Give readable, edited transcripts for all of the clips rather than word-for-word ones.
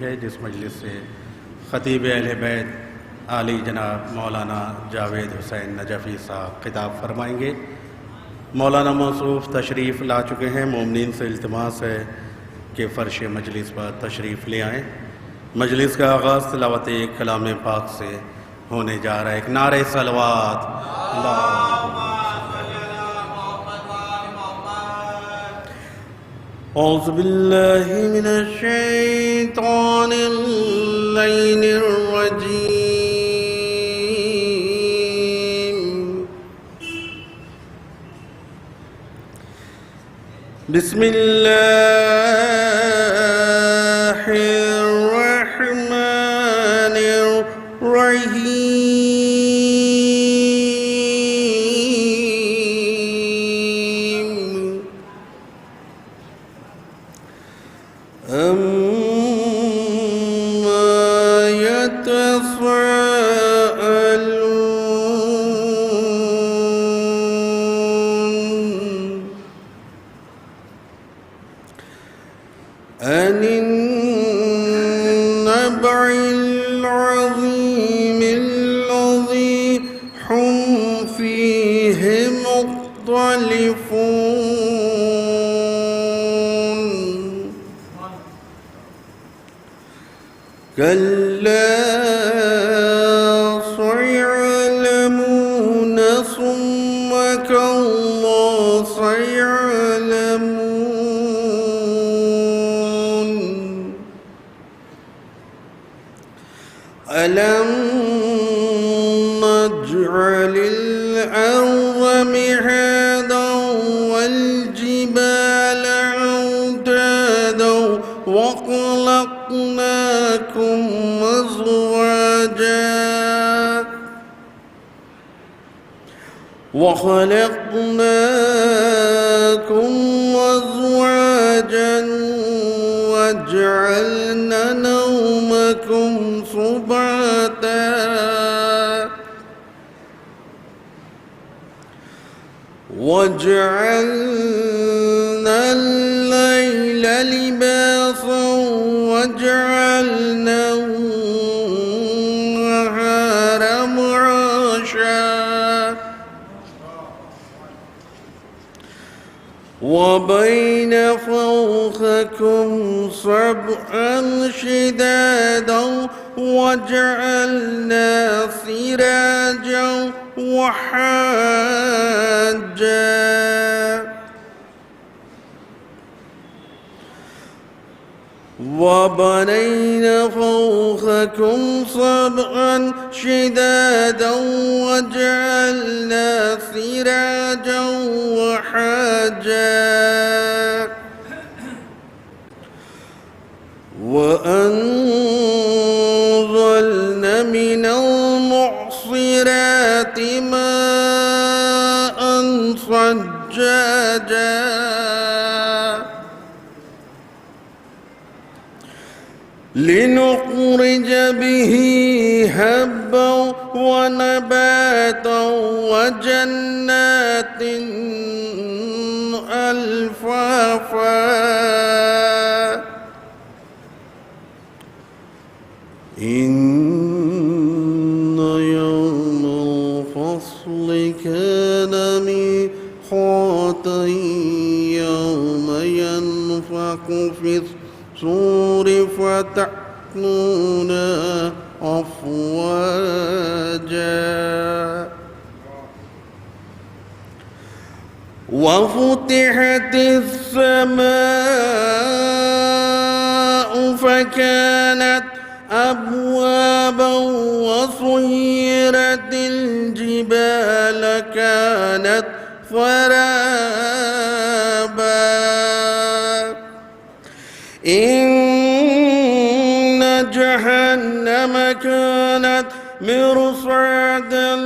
ہے، جس مجلس سے خطیب اہل بیت عالی جناب مولانا جاوید حسین نجفی صاحب خطاب فرمائیں گے۔ مولانا موصوف تشریف لا چکے ہیں۔ مومنین سے التماس ہے کہ فرش مجلس پر تشریف لے آئیں۔ مجلس کا آغاز تلاوت کلام پاک سے ہونے جا رہا ہے۔ ایک نعرہ صلوات اعوذ باللہ من الشیطان اللعین الرجیم، بسم اللہ الرحمن الرحیم، أَمَّا يَتَسَاءَلُونَ عَنِ النَّبَإِ الْعَظِيمِ الَّذِي هُمْ فِيهِ مُخْتَلِفُونَ كَلَّا سَيَعْلَمُونَ ثُمَّ كَلَّا سَيَعْلَمُونَ أَلَمْ نَجْعَلِ الْأَرْضَ مِهَادًا وَالْجِبَالَ أَوْتَادًا وَخَلَقْنَاكُمْ أزواجا وجعلنا نومكم سباتا وجعلنا الليل لباسا وجعلنا النهار معاشا وبين فوقكم سبعا شدادا وجعلنا سراجا وحاجا وبنينا فوقكم سبعا شدادا وجعلنا سراجا وحاجا وأنزلنا من المعصرات ماء ثجاجا لنخرج به حبا ونباتا وجنات ألفافا إن يوم الفصل كان ميقاتا يوم ينفخ في الصور فتأتون أفواجا وفتحت السماء فكانت أبوابا وسيرت الجبال كانت سرابا إن جهنم كانت مرصادا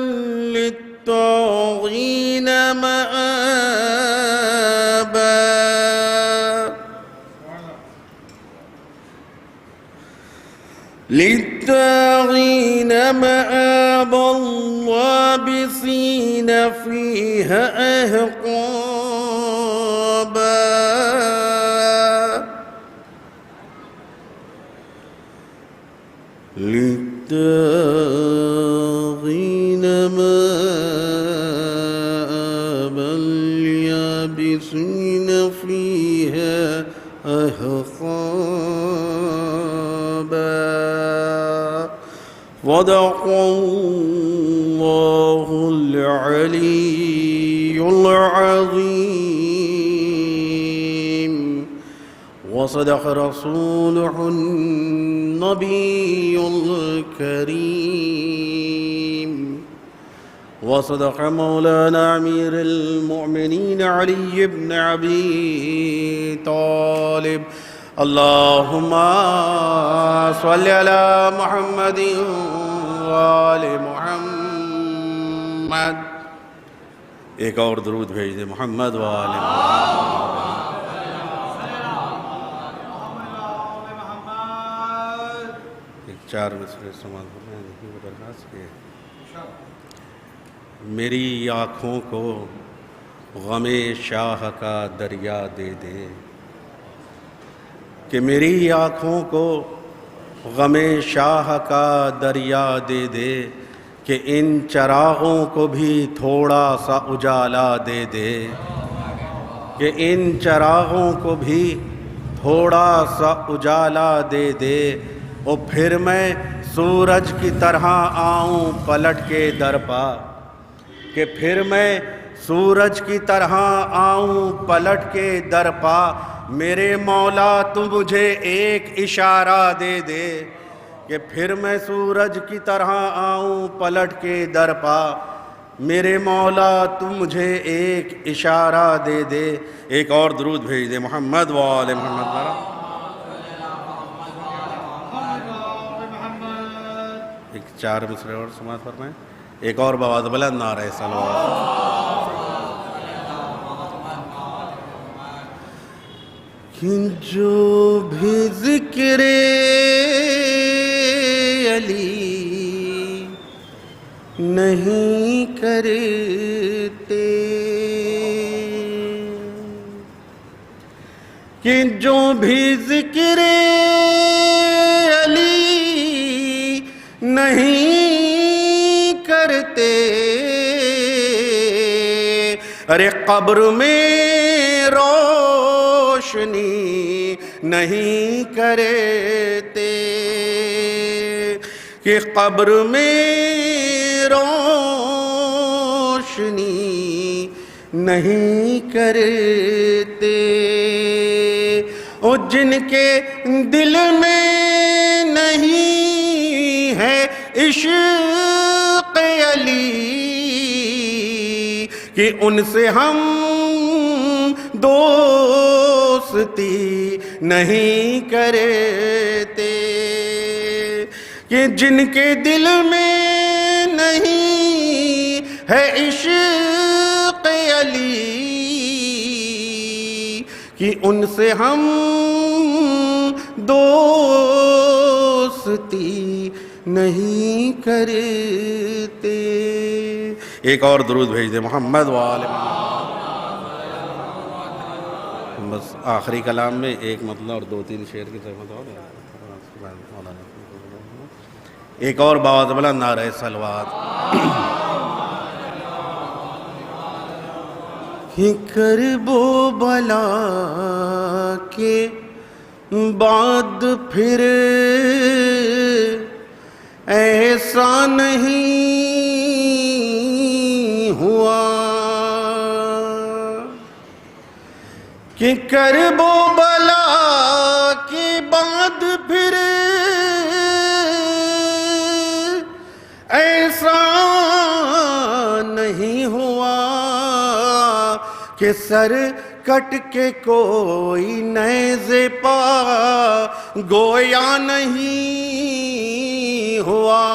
للطاغين مآبا للطاغين مآبا لابثين فيها أحقابا. للطاغين مآبا يابسين فيها أحقابا صدق الله العلي العظيم وصدق رسوله النبي الكريم وصدق مولانا أمير المؤمنين علي بن أبي طالب اللهم صل على محمد وآل محمد. ایک اور درود بھیج دیں محمد وآل محمد. ایک چار مصرے سماعت فرمائیں دیکھیں وہ درخواست کے میری آنکھوں کو غم شاہ کا دریا دے دے کہ میری آنکھوں کو غم شاہ کا دریا دے دے کہ ان چراغوں کو بھی تھوڑا سا اجالا دے دے کہ ان چراغوں کو بھی تھوڑا سا اجالا دے دے اور پھر میں سورج کی طرح آؤں پلٹ کے در پا کہ پھر میں سورج کی طرح آؤں پلٹ کے در پا میرے مولا تو مجھے ایک اشارہ دے دے کہ پھر میں سورج کی طرح آؤں پلٹ کے در پا میرے مولا تو مجھے ایک اشارہ دے دے. ایک اور درود بھیج دے محمد وآل محمد. ایک چار مصرے اور سماعت فرمائیں. ایک اور بآواز بلند نعرہ صلوات. جو بھی ذکر علی نہیں کرتے کہ جو بھی ذکر علی نہیں کرتے ارے قبر میں روشنی نہیں کرتے کہ قبر میں روشنی نہیں کرتے اور جن کے دل میں نہیں ہے عشق علی کہ ان سے ہم دوستی نہیں کرتے کہ جن کے دل میں نہیں ہے عشق علی کہ ان سے ہم دوستی نہیں کرتے. ایک اور درود بھیج دے محمد وآل محمد. بس آخری کلام میں ایک مطلب اور دو تین شعر کی ضرورت ہو. ایک اور بآواز بلند نعرہ صلوات. کرب و بلا کے بعد پھر ایسا نہیں ہوا کہ کرب و بلا کے بعد پھر ایسا نہیں ہوا کہ سر کٹ کے کوئی نیزے پا گویا نہیں ہوا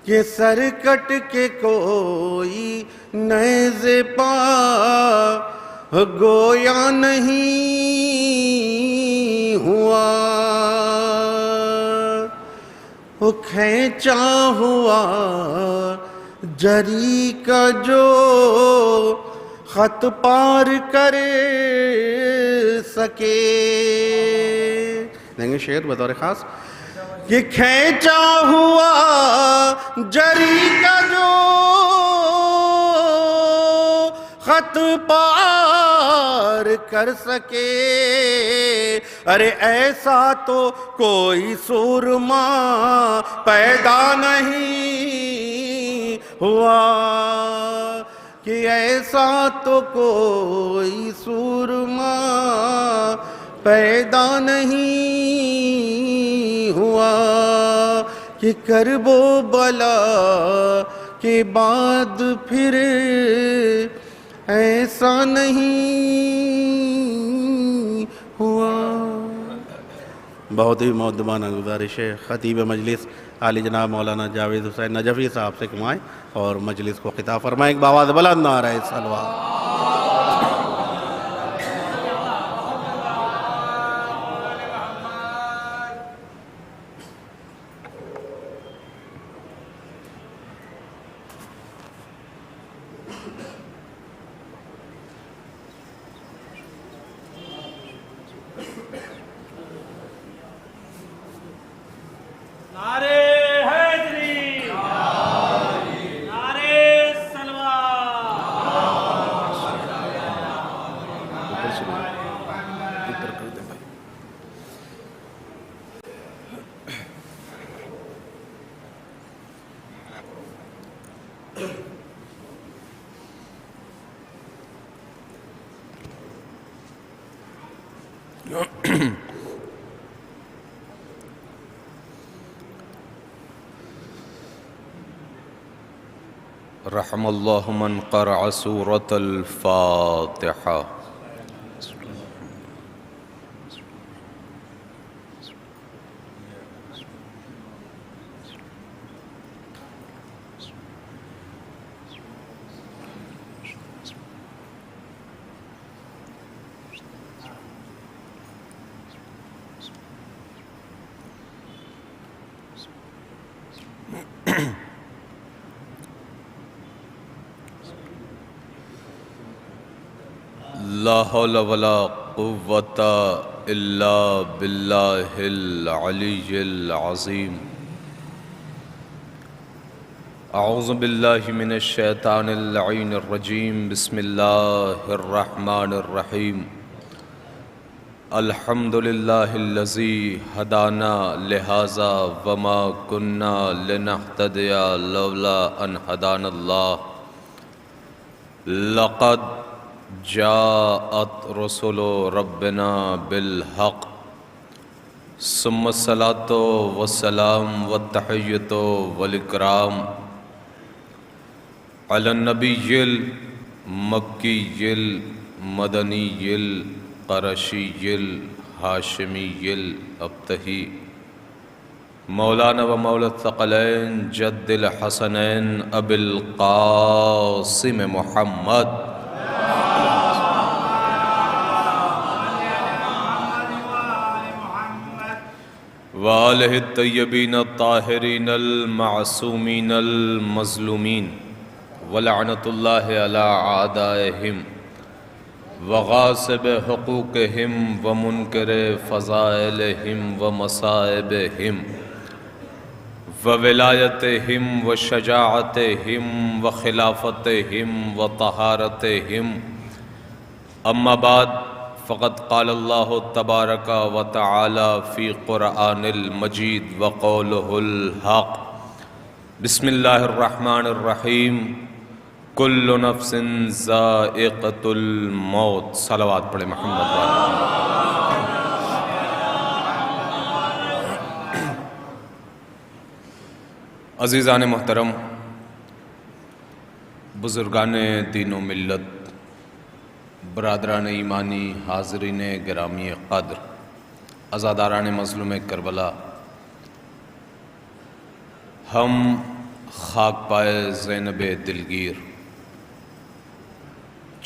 کہ سر کٹ کے کوئی نیزے پا گویا نہیں ہوا وہ کھینچا ہوا جری کا جو خط پار کر سکے. دیں گے شعر بطور خاص. یہ کھینچا ہوا جری کا جو خط پار کر سکے، ارے ایسا تو کوئی سورما پیدا نہیں ہوا، کہ ایسا تو کوئی سورما پیدا نہیں ہوا، کہ کرب و بلا کے بعد پھر ایسا نہیں ہوا۔ بہت ہی مؤدبانہ گزارش ہے خطیب مجلس عالی جناب مولانا جاوید حسین نجفی صاحب سے کمائیں اور مجلس کو خطاب فرمائیں۔ ایک بآواز بلند نعرہ صلوات۔ نعرے حیدری، نعرے رحم اللہ من قرأ سورة الفاتحہ۔ لا حول ولا قوة الا باللہ العلی العظیم۔ اعوذ باللہ من الشیطان اللعین الرجیم، بسم اللہ الرحمن الرحیم۔ الحمدللہ الذی ہدانا لہذا وما کننا لنہتدی لولا ان ہدانا اللہ۔ لقد جاءت رسل ربنا بالحق، ثم الصلاة والسلام والتحیۃ والاکرام علی النبی المکی المدنی القرشی الہاشمی الابتہی، مولانا و مولا الثقلین جد الحسنین ابی القاسم محمد وآلہ الطیبین الطاہرین المعصومین المظلومین، ولعنۃ اللہ علی اعدائہم وغاصب حقوقہم ومنکر فضائلہم ومصائبہم وولایتہم وشجاعتہم وخلافتہم وطہارتہم۔ اما بعد، فقد قال اللہ تبارک و تعالی فی قرآن المجید وقولہ الحق۔ بسم اللہ الرحمن الرحیم۔ کل نفس ذائقۃ الموت۔ صلوات پڑھے محمد والے۔ عزیزان محترم، بزرگان دین و ملت، برادران ایمانی، حاضرین گرامی قدر، عزاداران مظلوم کربلا، ہم خاک پائے زینب دلگیر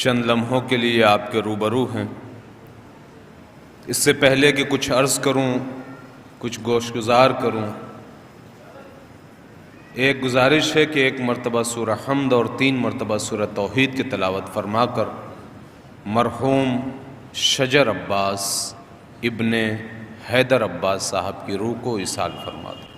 چند لمحوں کے لیے آپ کے روبرو ہیں۔ اس سے پہلے کہ کچھ عرض کروں، کچھ گوش گزار کروں، ایک گزارش ہے کہ ایک مرتبہ سورہ حمد اور 3 مرتبہ سورہ توحید کی تلاوت فرما کر مرحوم شجر عباس ابن حیدر عباس صاحب کی روح کو ایصال فرما دیں۔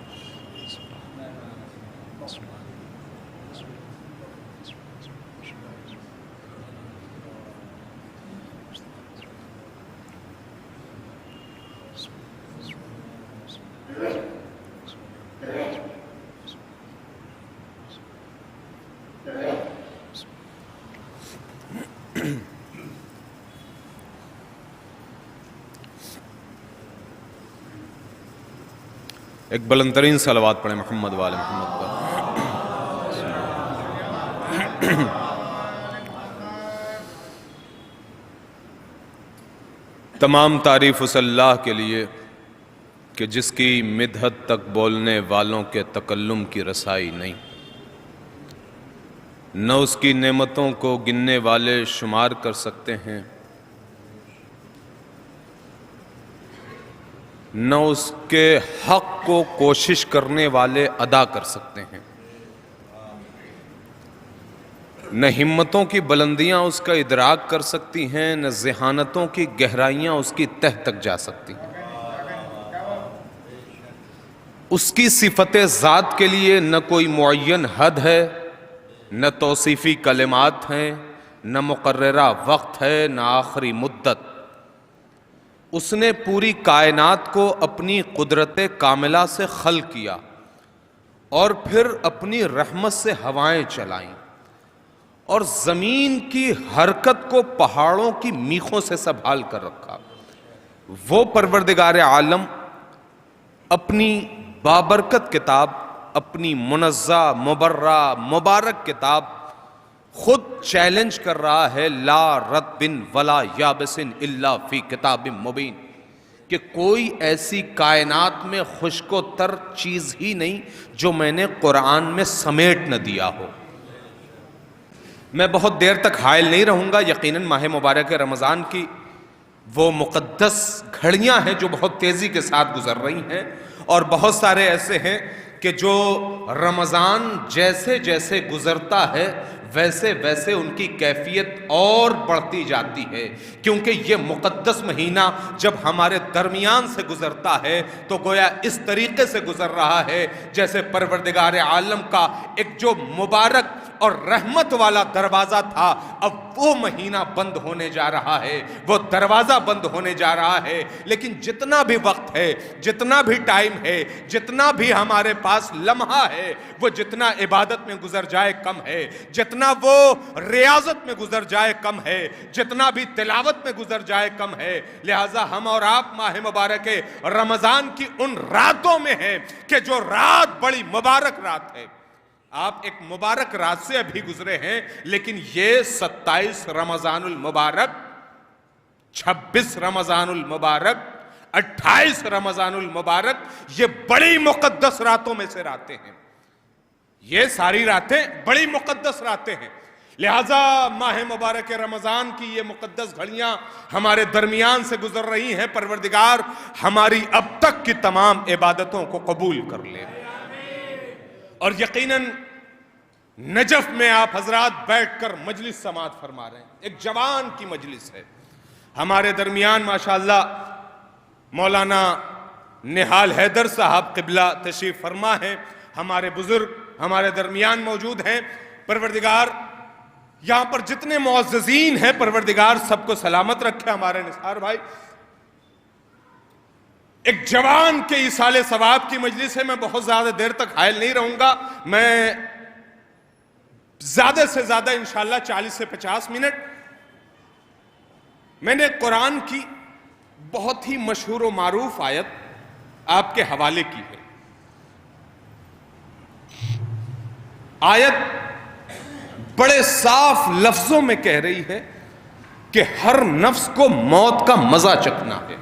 ایک بلند ترین صلوات پڑھیں محمد والے محمد پر۔ تمام تعریف اس اللہ کے لیے کہ جس کی مدحت تک بولنے والوں کے تکلم کی رسائی نہیں، نہ اس کی نعمتوں کو گننے والے شمار کر سکتے ہیں، نہ اس کے حق کو کوشش کرنے والے ادا کر سکتے ہیں، نہ ہمتوں کی بلندیاں اس کا ادراک کر سکتی ہیں، نہ ذہانتوں کی گہرائیاں اس کی تہ تک جا سکتی ہیں۔ اس کی صفت ذات کے لیے نہ کوئی معین حد ہے، نہ توصیفی کلمات ہیں، نہ مقررہ وقت ہے، نہ آخری مدت۔ اس نے پوری کائنات کو اپنی قدرت کاملہ سے خلق کیا اور پھر اپنی رحمت سے ہوائیں چلائیں اور زمین کی حرکت کو پہاڑوں کی میخوں سے سنبھال کر رکھا۔ وہ پروردگار عالم اپنی بابرکت کتاب، اپنی منزہ مبرہ مبارک کتاب خود چیلنج کر رہا ہے، لا رطب ولا یابس الا فی کتاب مبین، کہ کوئی ایسی کائنات میں خشک و تر چیز ہی نہیں جو میں نے قرآن میں سمیٹ نہ دیا ہو۔ میں بہت دیر تک حائل نہیں رہوں گا، یقیناً ماہ مبارک رمضان کی وہ مقدس گھڑیاں ہیں جو بہت تیزی کے ساتھ گزر رہی ہیں، اور بہت سارے ایسے ہیں کہ جو رمضان جیسے جیسے گزرتا ہے ویسے ویسے ان کی کیفیت اور بڑھتی جاتی ہے، کیونکہ یہ مقدس مہینہ جب ہمارے درمیان سے گزرتا ہے تو گویا اس طریقے سے گزر رہا ہے جیسے پروردگار عالم کا ایک جو مبارک اور رحمت والا دروازہ تھا، اب وہ مہینہ بند ہونے جا رہا ہے، وہ دروازہ بند ہونے جا رہا ہے۔ لیکن جتنا بھی وقت ہے، جتنا بھی ٹائم ہے، جتنا بھی ہمارے پاس لمحہ ہے، وہ جتنا عبادت میں گزر جائے کم ہے، جتنا وہ ریاضت میں گزر جائے کم ہے، جتنا بھی تلاوت میں گزر جائے کم ہے۔ لہٰذا ہم اور آپ ماہ مبارک رمضان کی ان راتوں میں ہیں کہ جو رات بڑی مبارک رات ہے۔ آپ ایک مبارک رات سے ابھی گزرے ہیں، لیکن یہ 27 رمضان المبارک، 26 رمضان المبارک، 28 رمضان المبارک، یہ بڑی مقدس راتوں میں سے راتیں ہیں۔ یہ ساری راتیں بڑی مقدس راتیں ہیں، لہٰذا ماہ مبارک رمضان کی یہ مقدس گھڑیاں ہمارے درمیان سے گزر رہی ہیں۔ پروردگار ہماری اب تک کی تمام عبادتوں کو قبول کر لے۔ اور یقیناً نجف میں آپ حضرات بیٹھ کر مجلس سماعت فرما رہے ہیں، ایک جوان کی مجلس ہے۔ ہمارے درمیان ماشاءاللہ مولانا نہال حیدر صاحب قبلہ تشریف فرما ہیں، ہمارے بزرگ ہمارے درمیان موجود ہیں۔ پروردگار یہاں پر جتنے معززین ہیں پروردگار سب کو سلامت رکھے۔ ہمارے نثار بھائی، ایک جوان کے ایصال ثواب کی مجلس ہے، میں بہت زیادہ دیر تک حائل نہیں رہوں گا، میں زیادہ سے زیادہ انشاءاللہ 40 سے 50 منٹ۔ میں نے قرآن کی بہت ہی مشہور و معروف آیت آپ کے حوالے کی ہے۔ آیت بڑے صاف لفظوں میں کہہ رہی ہے کہ ہر نفس کو موت کا مزہ چکھنا ہے،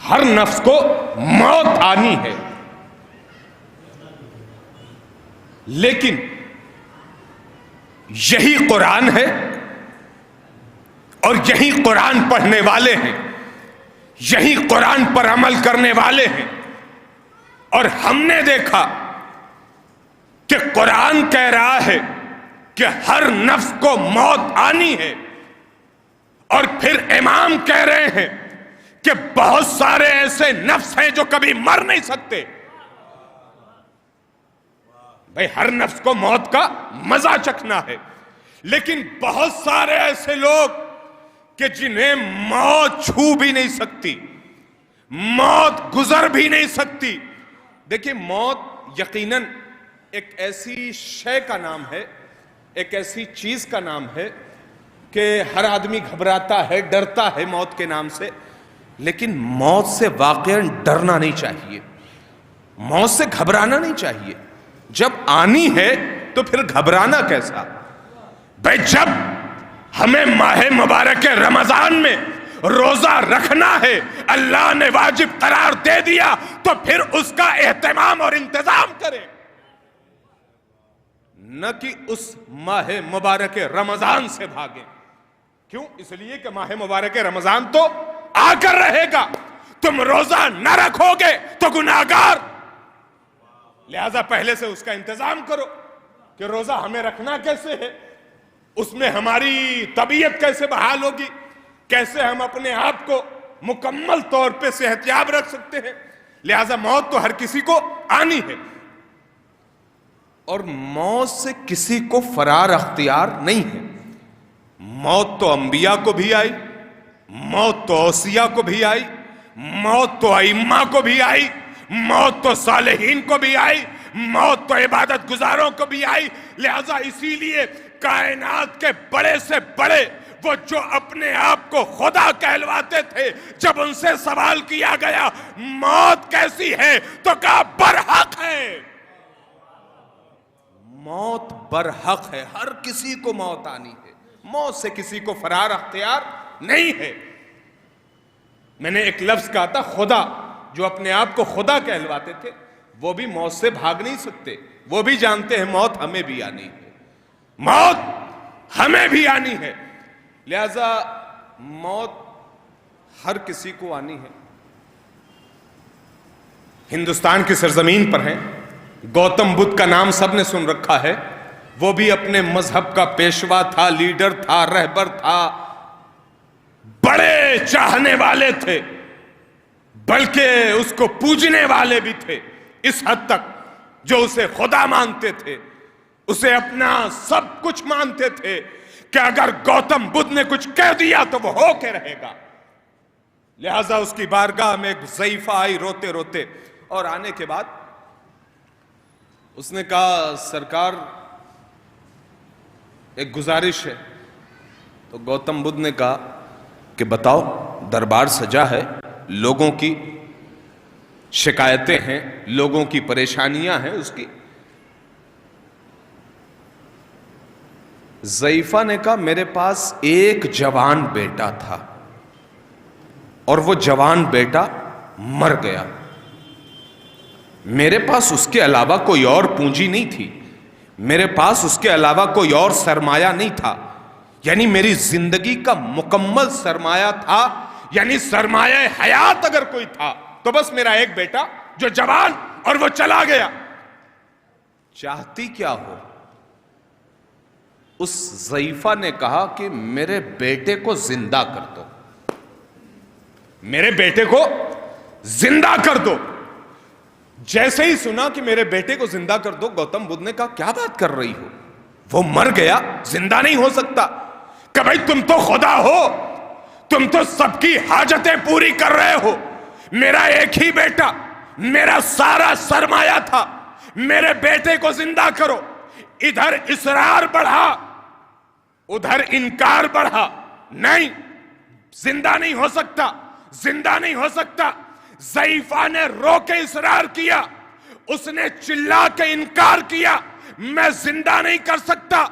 ہر نفس کو موت آنی ہے، لیکن یہی قرآن ہے اور یہی قرآن پڑھنے والے ہیں، یہی قرآن پر عمل کرنے والے ہیں۔ اور ہم نے دیکھا کہ قرآن کہہ رہا ہے کہ ہر نفس کو موت آنی ہے، اور پھر امام کہہ رہے ہیں کہ بہت سارے ایسے نفس ہیں جو کبھی مر نہیں سکتے. بھئی ہر نفس کو موت کا مزہ چکھنا ہے، لیکن بہت سارے ایسے لوگ کہ جنہیں موت چھو بھی نہیں سکتی، موت گزر بھی نہیں سکتی. دیکھیں، موت یقیناً ایک ایسی شے کا نام ہے، ایک ایسی چیز کا نام ہے کہ ہر آدمی گھبراتا ہے، ڈرتا ہے موت کے نام سے. لیکن موت سے واقعاً ڈرنا نہیں چاہیے، موت سے گھبرانا نہیں چاہیے. جب آنی ہے تو پھر گھبرانا کیسا؟ بھئی جب ہمیں ماہ مبارک رمضان میں روزہ رکھنا ہے، اللہ نے واجب قرار دے دیا، تو پھر اس کا اہتمام اور انتظام کریں، نہ کہ اس ماہ مبارک رمضان سے بھاگیں. کیوں؟ اس لیے کہ ماہ مبارک رمضان تو آ کر رہے گا. تم روزہ نہ رکھو گے تو گناہگار، لہذا پہلے سے اس کا انتظام کرو کہ روزہ ہمیں رکھنا کیسے ہے، اس میں ہماری طبیعت کیسے بحال ہوگی، کیسے ہم اپنے آپ کو مکمل طور پہ صحتیاب رکھ سکتے ہیں. لہذا موت تو ہر کسی کو آنی ہے، اور موت سے کسی کو فرار اختیار نہیں ہے. موت تو انبیاء کو بھی آئی، موت تو اوصیاء کو بھی آئی، موت تو ائمہ کو بھی آئی، موت تو صالحین کو بھی آئی، موت تو عبادت گزاروں کو بھی آئی. لہذا اسی لیے کائنات کے بڑے سے بڑے، وہ جو اپنے آپ کو خدا کہلواتے تھے، جب ان سے سوال کیا گیا موت کیسی ہے تو کہا برحق ہے. موت برحق ہے، ہر کسی کو موت آنی ہے، موت سے کسی کو فرار اختیار نہیں ہے. میں نے ایک لفظ کہا تھا خدا، جو اپنے آپ کو خدا کہلواتے تھے وہ بھی موت سے بھاگ نہیں سکتے، وہ بھی جانتے ہیں موت ہمیں بھی آنی ہے، موت ہمیں بھی آنی ہے. لہذا موت ہر کسی کو آنی ہے. ہندوستان کی سرزمین پر ہیں، گوتم بدھ کا نام سب نے سن رکھا ہے. وہ بھی اپنے مذہب کا پیشوا تھا، لیڈر تھا، رہبر تھا، بڑے چاہنے والے تھے، بلکہ اس کو پوجنے والے بھی تھے، اس حد تک جو اسے خدا مانتے تھے، اسے اپنا سب کچھ مانتے تھے کہ اگر گوتم بدھ نے کچھ کہہ دیا تو وہ ہو کے رہے گا. لہذا اس کی بارگاہ میں ایک ضعیفہ آئی روتے روتے، اور آنے کے بعد اس نے کہا سرکار ایک گزارش ہے. تو گوتم بدھ نے کہا کہ بتاؤ، دربار سجا ہے، لوگوں کی شکایتیں ہیں، لوگوں کی پریشانیاں ہیں اس کی. ضعیفہ نے کہا میرے پاس ایک جوان بیٹا تھا اور وہ جوان بیٹا مر گیا، میرے پاس اس کے علاوہ کوئی اور پونجی نہیں تھی، میرے پاس اس کے علاوہ کوئی اور سرمایہ نہیں تھا. یعنی میری زندگی کا مکمل سرمایہ تھا، یعنی سرمایہ حیات اگر کوئی تھا تو بس میرا ایک بیٹا جو جوان، اور وہ چلا گیا. چاہتی کیا ہو؟ اس ضعیفہ نے کہا کہ میرے بیٹے کو زندہ کر دو، میرے بیٹے کو زندہ کر دو. جیسے ہی سنا کہ میرے بیٹے کو زندہ کر دو، گوتم بدھ نے کہا کیا بات کر رہی ہو، وہ مر گیا، زندہ نہیں ہو سکتا. کہ بھائی تم تو خدا ہو، تم تو سب کی حاجتیں پوری کر رہے ہو، میرا ایک ہی بیٹا، میرا سارا سرمایہ تھا، میرے بیٹے کو زندہ کرو. ادھر اصرار بڑھا، ادھر انکار بڑھا، نہیں زندہ نہیں ہو سکتا، زندہ نہیں ہو سکتا. ضعیفہ نے رو کے اصرار کیا، اس نے چلا کے انکار کیا، میں زندہ نہیں کر سکتا.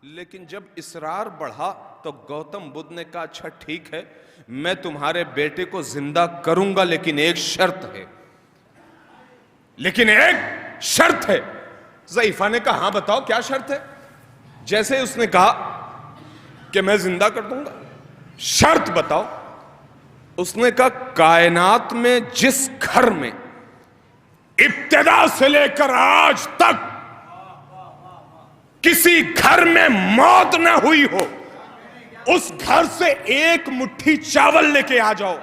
لیکن جب اصرار بڑھا تو گوتم بدھ نے کہا اچھا ٹھیک ہے، میں تمہارے بیٹے کو زندہ کروں گا، لیکن ایک شرط ہے، لیکن ایک شرط ہے. ضعیفہ نے کہا ہاں بتاؤ کیا شرط ہے. جیسے اس نے کہا کہ میں زندہ کر دوں گا، شرط بتاؤ. اس نے کہا کائنات میں جس گھر میں ابتدا سے لے کر آج تک کسی گھر میں موت نہ ہوئی ہو، اس گھر سے ایک مٹھی چاول لے کے آ جاؤ،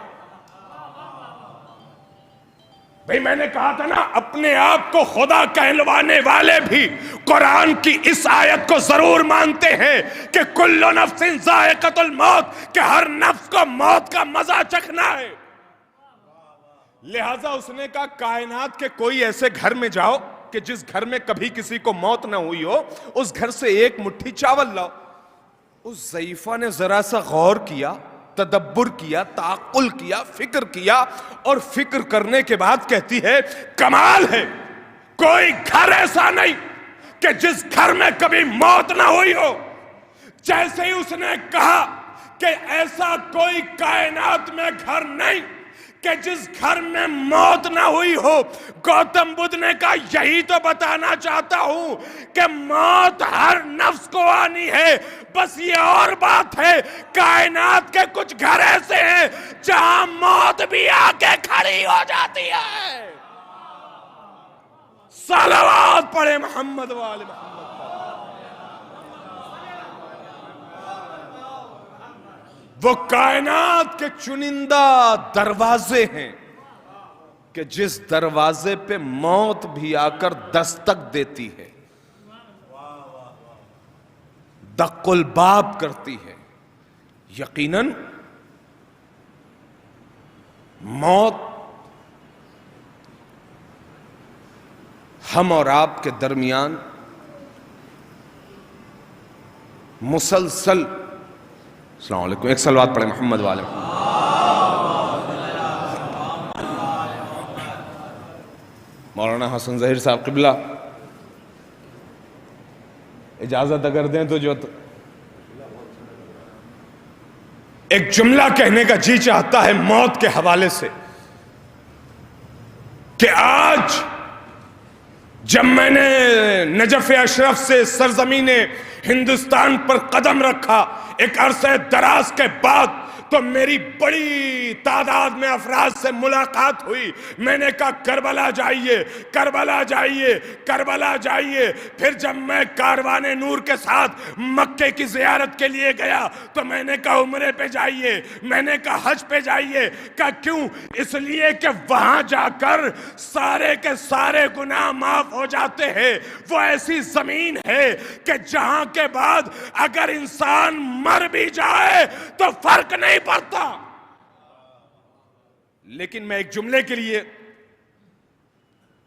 بھئی میں نے کہا تھا نا، اپنے آپ کو خدا کہلوانے والے بھی قرآن کی اس آیت کو ضرور مانتے ہیں کہ کل نفس ذائقۃ الموت، کہ ہر نفس کو موت کا مزہ چکھنا ہے۔ لہٰذا اس نے کہا کائنات کے کوئی ایسے گھر میں جاؤ کہ جس گھر میں کبھی کسی کو موت نہ ہوئی ہو، اس گھر سے ایک مٹھی چاول لاؤ۔ اس ضعیفہ نے ذرا سا غور کیا، تدبر کیا، تعقل کیا، فکر کیا، اور فکر کرنے کے بعد کہتی ہے کمال ہے، کوئی گھر ایسا نہیں کہ جس گھر میں کبھی موت نہ ہوئی ہو۔ جیسے ہی اس نے کہا کہ ایسا کوئی کائنات میں گھر نہیں کہ جس گھر میں موت نہ ہوئی ہو، گوتم بدھ نے کہا یہی تو بتانا چاہتا ہوں کہ موت ہر نفس کو آنی ہے، بس یہ اور بات ہے کائنات کے کچھ گھر ایسے ہیں جہاں موت بھی آ کے کھڑی ہو جاتی ہے۔ صلوات پڑھے محمد والے محمد۔ وہ کائنات کے چنندہ دروازے ہیں کہ جس دروازے پہ موت بھی آ کر دستک دیتی ہے، دق الباب کرتی ہے۔ یقیناً موت ہم اور آپ کے درمیان مسلسل، السلام علیکم، ایک صلوات پڑھیں محمد والے محمد۔ مولانا حسن ظہیر صاحب قبلہ اجازت اگر دیں تو جو ایک جملہ کہنے کا جی چاہتا ہے موت کے حوالے سے، کہ آج جب میں نے نجف اشرف سے سرزمین ہندوستان پر قدم رکھا ایک عرصہ دراز کے بعد، تو میری بڑی تعداد میں افراد سے ملاقات ہوئی۔ میں نے کہا کربلا جائیے، کربلا جائیے، کربلا جائیے۔ پھر جب میں کاروان نور کے ساتھ مکے کی زیارت کے لیے گیا تو میں نے کہا عمرے پہ جائیے، میں نے کہا حج پہ جائیے۔ کہا کیوں؟ اس لیے کہ وہاں جا کر سارے کے سارے گناہ معاف ہو جاتے ہیں۔ وہ ایسی زمین ہے کہ جہاں کے بعد اگر انسان مر بھی جائے تو فرق نہیں پڑتا۔ لیکن میں ایک جملے کے لیے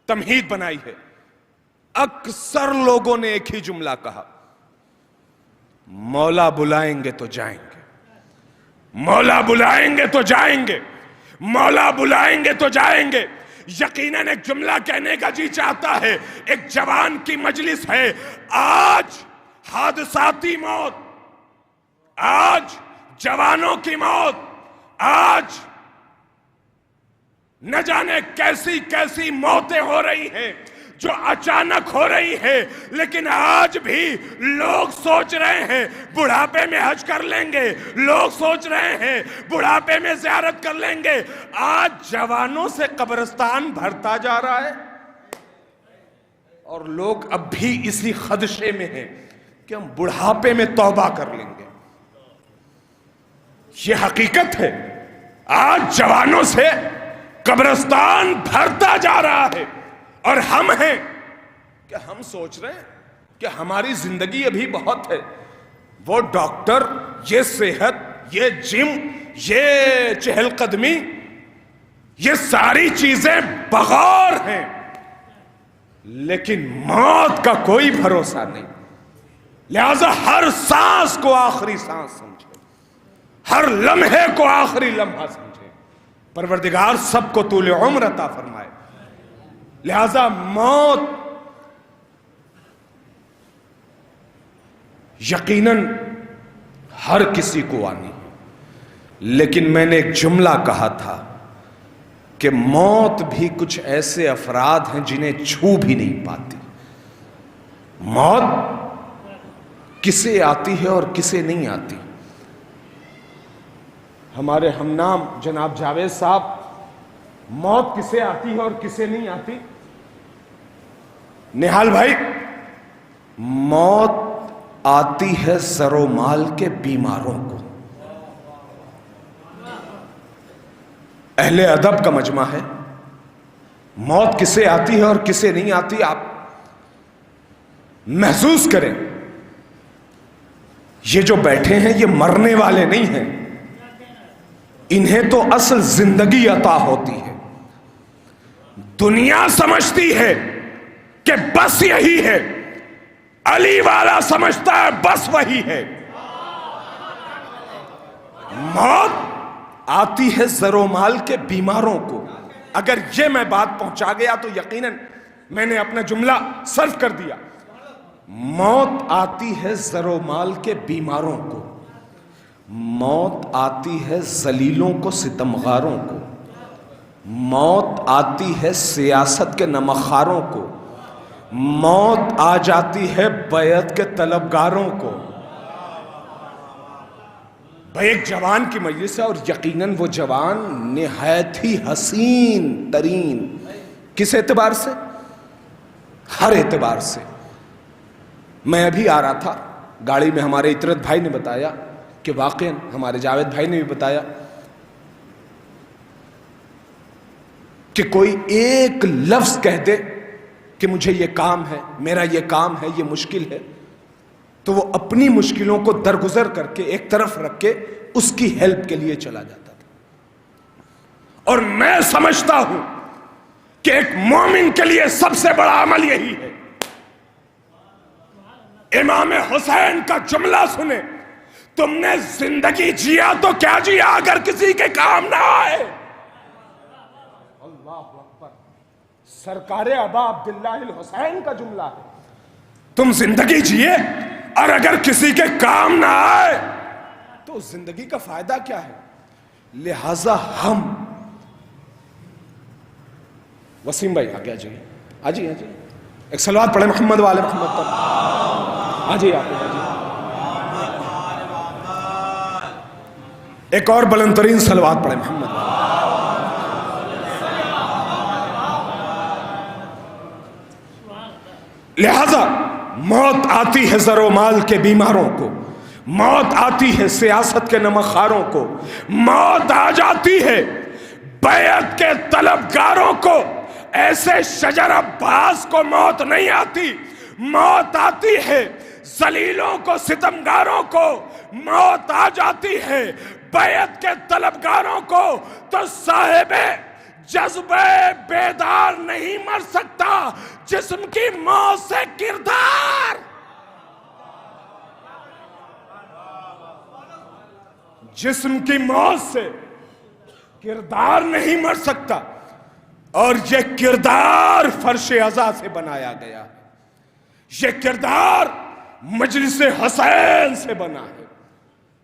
تمہید بنائی ہے، اکثر لوگوں نے ایک ہی جملہ کہا، مولا بلائیں گے تو جائیں گے، مولا بلائیں گے تو جائیں گے، مولا بلائیں گے تو جائیں گے۔ یقیناً ایک جملہ کہنے کا جی چاہتا ہے، ایک جوان کی مجلس ہے، آج حادثاتی موت، آج جوانوں کی موت، آج نہ جانے کیسی کیسی موتیں ہو رہی ہیں جو اچانک ہو رہی ہے، لیکن آج بھی لوگ سوچ رہے ہیں بڑھاپے میں حج کر لیں گے، لوگ سوچ رہے ہیں بڑھاپے میں زیارت کر لیں گے۔ آج جوانوں سے قبرستان بھرتا جا رہا ہے اور لوگ اب بھی اسی خدشے میں ہیں کہ ہم بڑھاپے میں توبہ کر لیں گے۔ یہ حقیقت ہے، آج جوانوں سے قبرستان بھرتا جا رہا ہے، اور ہم ہیں کہ ہم سوچ رہے ہیں کہ ہماری زندگی ابھی بہت ہے۔ وہ ڈاکٹر، یہ صحت، یہ جم، یہ چہل قدمی، یہ ساری چیزیں بغور ہیں، لیکن موت کا کوئی بھروسہ نہیں۔ لہذا ہر سانس کو آخری سانس سمجھے، ہر لمحے کو آخری لمحہ سمجھے۔ پروردگار سب کو طول عمر عطا فرمائے۔ لہذا موت یقیناً ہر کسی کو آنی ہے، لیکن میں نے ایک جملہ کہا تھا کہ موت بھی کچھ ایسے افراد ہیں جنہیں چھو بھی نہیں پاتی۔ موت کسے آتی ہے اور کسے نہیں آتی۔ ہمارے ہم نام جناب جاوید صاحب، موت کسے آتی ہے اور کسے نہیں آتی؟ نہال بھائی، موت آتی ہے زر و مال کے بیماروں کو۔ اہل ادب کا مجمع ہے، موت کسے آتی ہے اور کسے نہیں آتی آپ محسوس کریں. یہ جو بیٹھے ہیں یہ مرنے والے نہیں ہیں، انہیں تو اصل زندگی عطا ہوتی ہے. دنیا سمجھتی ہے کہ بس یہی ہے، علی والا سمجھتا ہے بس وہی ہے. موت آتی ہے زر و مال کے بیماروں کو. اگر یہ میں بات پہنچا گیا تو یقیناً میں نے اپنا جملہ صرف کر دیا. موت آتی ہے زر و مال کے بیماروں کو، موت آتی ہے ذلیلوں کو، ستمغاروں کو، موت آتی ہے سیاست کے نمخاروں کو، موت آ جاتی ہے بیعت کے طلبگاروں کو. ایک جوان کی مجلس ہے اور یقیناً وہ جوان نہایت ہی حسین ترین، کس اعتبار سے؟ ہر اعتبار سے. میں ابھی آ رہا تھا گاڑی میں، ہمارے اطرت بھائی نے بتایا کہ واقعاً ہمارے جاوید بھائی نے بھی بتایا کہ کوئی ایک لفظ کہہ دے کہ مجھے یہ کام ہے، میرا یہ کام ہے، یہ مشکل ہے، تو وہ اپنی مشکلوں کو درگزر کر کے ایک طرف رکھ کے اس کی ہیلپ کے لیے چلا جاتا تھا. اور میں سمجھتا ہوں کہ ایک مومن کے لیے سب سے بڑا عمل یہی ہے. امام حسین کا جملہ سنیں، تم نے زندگی جیا تو کیا جیا اگر کسی کے کام نہ آئے. اللہ اکبر. سرکار ابا عبداللہ الحسین کا جملہ ہے. تم زندگی جیے اور اگر کسی کے کام نہ آئے تو اس زندگی کا فائدہ کیا ہے؟ لہذا ہم وسیم بھائی آگے آجائیے، آجائیے ایک صلوات پڑھیں محمد والے محمد پر. آجائیے آپ ایک اور بلند ترین صلوات پڑھیں محمد والے. لہذا موت آتی ہے زر و مال کے بیماروں کو، موت آتی ہے سیاست کے نمخاروں کو، موت آ جاتی ہے بیعت کے طلبگاروں کو. ایسے شجر عباس کو موت نہیں آتی، موت آتی ہے ذلیلوں کو، ستمگاروں کو. موت آ جاتی ہے بیعت کے طلبگاروں کو. تو صاحب جذبہ بیدار نہیں مر سکتا، جسم کی موت سے کردار. جسم کی موت سے کردار نہیں مر سکتا. اور یہ کردار فرش عزا سے بنایا گیا ہے، یہ کردار مجلس حسین سے بنا ہے.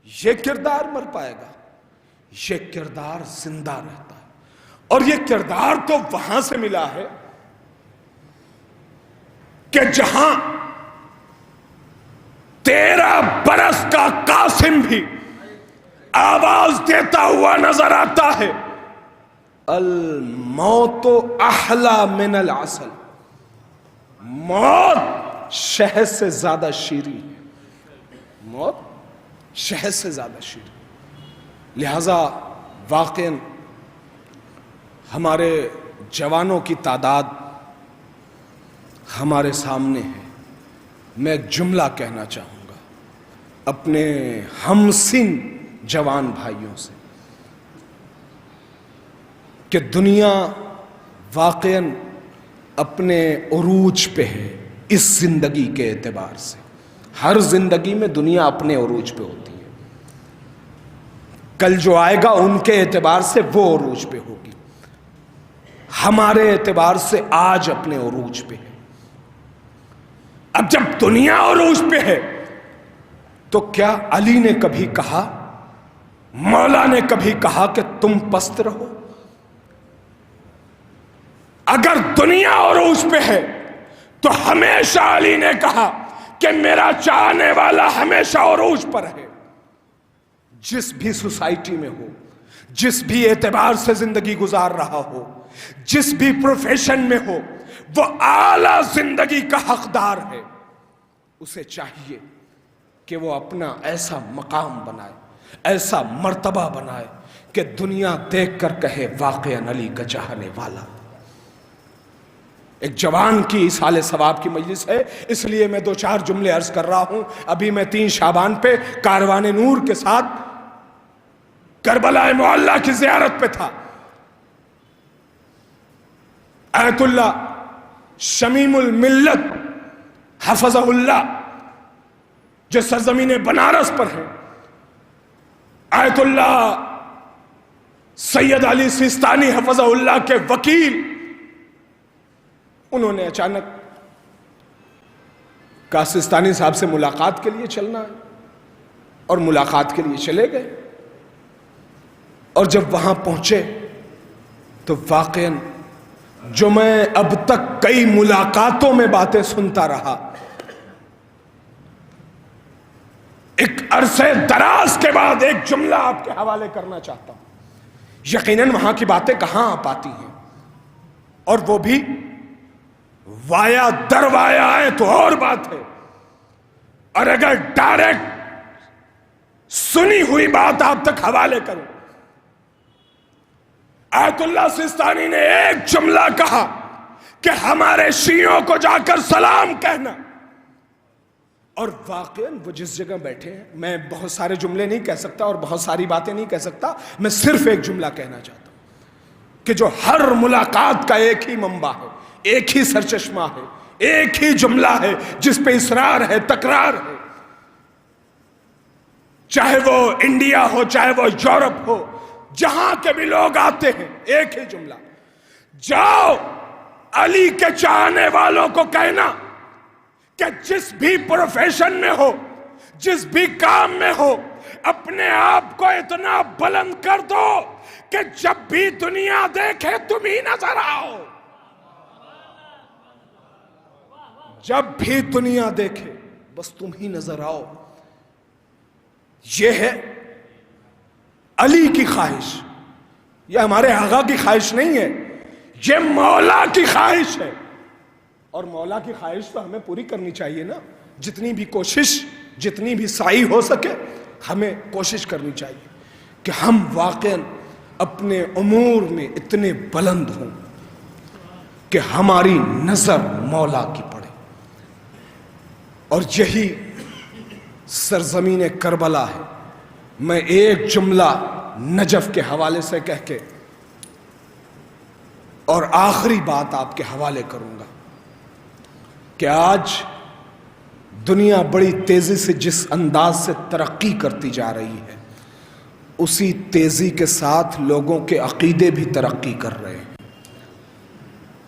یہ کردار مر پائے گا؟ یہ کردار زندہ رہتا ہے. اور یہ کردار تو وہاں سے ملا ہے کہ جہاں 13 برس کا قاسم بھی آواز دیتا ہوا نظر آتا ہے، الموت احلی من العسل. موت شہد سے زیادہ شیریں ہے، موت شہد سے زیادہ شیریں. لہذا واقعاً ہمارے جوانوں کی تعداد ہمارے سامنے ہے. میں ایک جملہ کہنا چاہوں گا اپنے ہمسن جوان بھائیوں سے کہ دنیا واقعاً اپنے عروج پہ ہے اس زندگی کے اعتبار سے. ہر زندگی میں دنیا اپنے عروج پہ ہوتی ہے. کل جو آئے گا ان کے اعتبار سے وہ عروج پہ ہوگی. ہمارے اعتبار سے آج اپنے عروج پہ ہے. اب جب دنیا عروج پہ ہے تو کیا علی نے کبھی کہا، مولا نے کبھی کہا کہ تم پست رہو؟ اگر دنیا عروج پہ ہے تو ہمیشہ علی نے کہا کہ میرا چاہنے والا ہمیشہ عروج پر ہے. جس بھی سوسائٹی میں ہو، جس بھی اعتبار سے زندگی گزار رہا ہو، جس بھی پروفیشن میں ہو، وہ اعلیٰ زندگی کا حقدار ہے. اسے چاہیے کہ وہ اپنا ایسا مقام بنائے، ایسا مرتبہ بنائے کہ دنیا دیکھ کر کہے واقعاً علی کا چاہنے والا. ایک جوان کی ایصال ثواب کی مجلس ہے، اس لیے میں 2-4 جملے عرض کر رہا ہوں۔ ابھی میں 3 شعبان پہ کاروان نور کے ساتھ کربلا معلیٰ کی زیارت پہ تھا۔ آیت اللہ شمیم الملت حفظہ اللہ جو سرزمین بنارس پر ہیں، آیت اللہ سید علی سیستانی حفظہ اللہ کے وکیل، انہوں نے اچانک کہا سیستانی صاحب سے ملاقات کے لیے چلنا ہے، اور ملاقات کے لیے چلے گئے۔ اور جب وہاں پہنچے تو واقعاً جو میں اب تک کئی ملاقاتوں میں باتیں سنتا رہا، ایک عرصے دراز کے بعد ایک جملہ آپ کے حوالے کرنا چاہتا ہوں۔ یقیناً وہاں کی باتیں کہاں آ پاتی ہیں، اور وہ بھی وایا در وایا ہے تو اور بات ہے، اور اگر ڈائریکٹ سنی ہوئی بات آپ تک حوالے کروں، آیت اللہ سیستانی نے ایک جملہ کہا کہ ہمارے شیعوں کو جا کر سلام کہنا، اور واقعاً وہ جس جگہ بیٹھے ہیں، میں بہت سارے جملے نہیں کہہ سکتا اور بہت ساری باتیں نہیں کہہ سکتا، میں صرف ایک جملہ کہنا چاہتا ہوں کہ جو ہر ملاقات کا ایک ہی منبع ہے، ایک ہی سرچشمہ ہے، ایک ہی جملہ ہے جس پہ اصرار ہے، تکرار ہے، چاہے وہ انڈیا ہو چاہے وہ یورپ ہو، جہاں کے بھی لوگ آتے ہیں، ایک ہی جملہ، جاؤ علی کے چاہنے والوں کو کہنا کہ جس بھی پروفیشن میں ہو، جس بھی کام میں ہو، اپنے آپ کو اتنا بلند کر دو کہ جب بھی دنیا دیکھے تم ہی نظر آؤ، جب بھی دنیا دیکھے بس تم ہی نظر آؤ۔ یہ ہے علی کی خواہش، یہ ہمارے آقا کی خواہش نہیں ہے، یہ مولا کی خواہش ہے، اور مولا کی خواہش تو ہمیں پوری کرنی چاہیے نا، جتنی بھی کوشش، جتنی بھی سعی ہو سکے ہمیں کوشش کرنی چاہیے کہ ہم واقعاً اپنے امور میں اتنے بلند ہوں کہ ہماری نظر مولا کی پڑے۔ اور یہی سرزمین کربلا ہے۔ میں ایک جملہ نجف کے حوالے سے کہہ کے اور آخری بات آپ کے حوالے کروں گا کہ آج دنیا بڑی تیزی سے جس انداز سے ترقی کرتی جا رہی ہے، اسی تیزی کے ساتھ لوگوں کے عقیدے بھی ترقی کر رہے ہیں،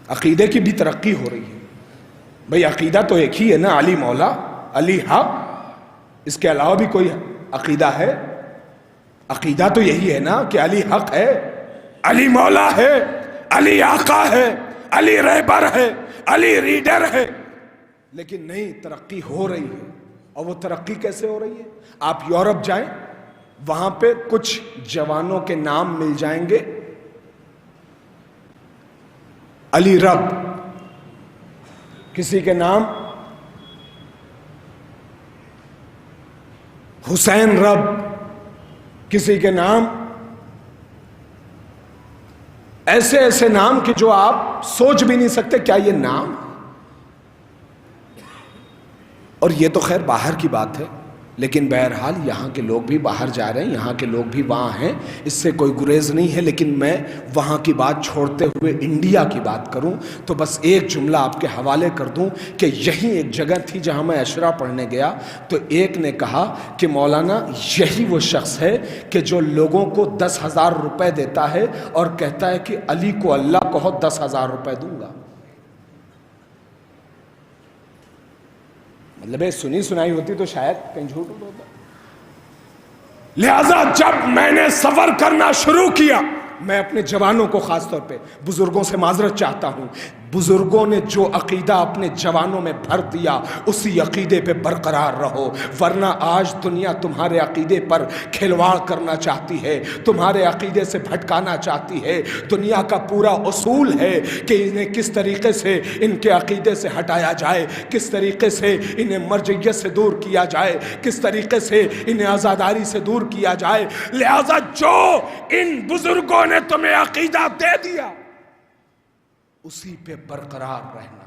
عقیدے کی بھی ترقی ہو رہی ہے۔ بھئی عقیدہ تو ایک ہی ہے نا، علی مولا، علی حق، اس کے علاوہ بھی کوئی عقیدہ ہے؟ عقیدہ تو یہی ہے نا کہ علی حق ہے، علی مولا ہے، علی آقا ہے، علی رہبر ہے، علی ریڈر ہے۔ لیکن نہیں، ترقی ہو رہی ہے، اور وہ ترقی کیسے ہو رہی ہے؟ آپ یورپ جائیں، وہاں پہ کچھ جوانوں کے نام مل جائیں گے، علی رب، کسی کے نام حسین رب، کسی کے نام ایسے ایسے نام کہ جو آپ سوچ بھی نہیں سکتے کیا یہ نام۔ اور یہ تو خیر باہر کی بات ہے، لیکن بہرحال یہاں کے لوگ بھی باہر جا رہے ہیں، یہاں کے لوگ بھی وہاں ہیں، اس سے کوئی گریز نہیں ہے۔ لیکن میں وہاں کی بات چھوڑتے ہوئے انڈیا کی بات کروں تو بس ایک جملہ آپ کے حوالے کر دوں کہ یہی ایک جگہ تھی جہاں میں عشرہ پڑھنے گیا، تو ایک نے کہا کہ مولانا یہی وہ شخص ہے کہ جو لوگوں کو 10,000 روپے دیتا ہے اور کہتا ہے کہ علی کو اللہ کہو 10,000 روپے دوں گا۔ مطلب سنی سنائی ہوتی تو شاید کہیں جھوٹ ہوتا۔ لہذا جب میں نے سفر کرنا شروع کیا، میں اپنے جوانوں کو خاص طور پہ بزرگوں سے معذرت چاہتا ہوں، بزرگوں نے جو عقیدہ اپنے جوانوں میں بھر دیا اسی عقیدے پہ برقرار رہو، ورنہ آج دنیا تمہارے عقیدے پر کھلواڑ کرنا چاہتی ہے، تمہارے عقیدے سے بھٹکانا چاہتی ہے۔ دنیا کا پورا اصول ہے کہ انہیں کس طریقے سے ان کے عقیدے سے ہٹایا جائے، کس طریقے سے انہیں مرجعیت سے دور کیا جائے، کس طریقے سے انہیں آزاداری سے دور کیا جائے۔ لہذا جو ان بزرگوں نے تمہیں عقیدہ دے دیا اسی پہ برقرار رہنا.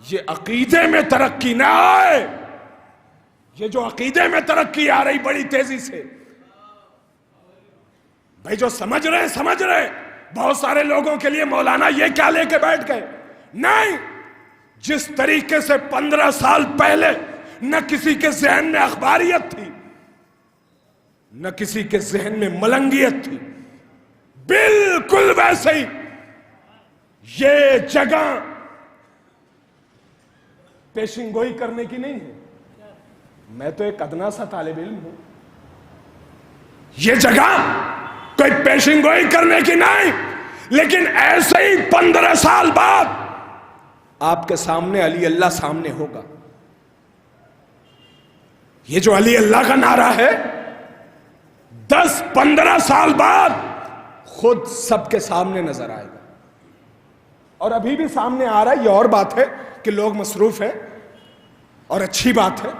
یہ عقیدے میں ترقی نہ آئے. یہ جو عقیدے میں ترقی آ رہی بڑی تیزی سے، بھائی جو سمجھ رہے بہت سارے لوگوں کے لیے مولانا یہ کیا لے کے بیٹھ گئے. نہیں، جس طریقے سے 15 سال پہلے نہ کسی کے ذہن میں اخباریت تھی، نہ کسی کے ذہن میں ملنگیت تھی، بالکل ویسے ہی یہ جگہ پیشن گوئی کرنے کی نہیں ہے. میں تو ایک ادنا سا طالب علم ہوں. یہ جگہ کوئی پیشن گوئی کرنے کی نہیں، لیکن ایسے ہی 15 سال بعد آپ کے سامنے علی اللہ سامنے ہوگا. یہ جو علی اللہ کا نعرہ ہے 10-15 سال بعد خود سب کے سامنے نظر آئے گا. اور ابھی بھی سامنے آ رہا ہے. یہ اور بات ہے کہ لوگ مصروف ہیں اور اچھی بات ہے،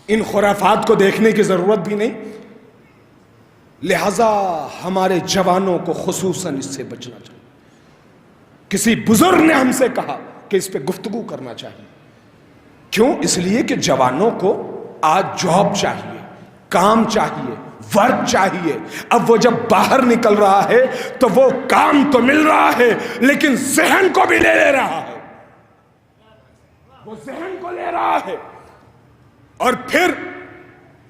ان خرافات کو دیکھنے کی ضرورت بھی نہیں. لہذا ہمارے جوانوں کو خصوصاً اس سے بچنا چاہیے. کسی بزرگ نے ہم سے کہا کہ اس پہ گفتگو کرنا چاہیے. کیوں؟ اس لیے کہ جوانوں کو آج جاب چاہیے، کام چاہیے، ورک چاہیے. اب وہ جب باہر نکل رہا ہے تو وہ کام تو مل رہا ہے لیکن ذہن کو بھی لے رہا ہے. وہ ذہن کو لے رہا ہے اور پھر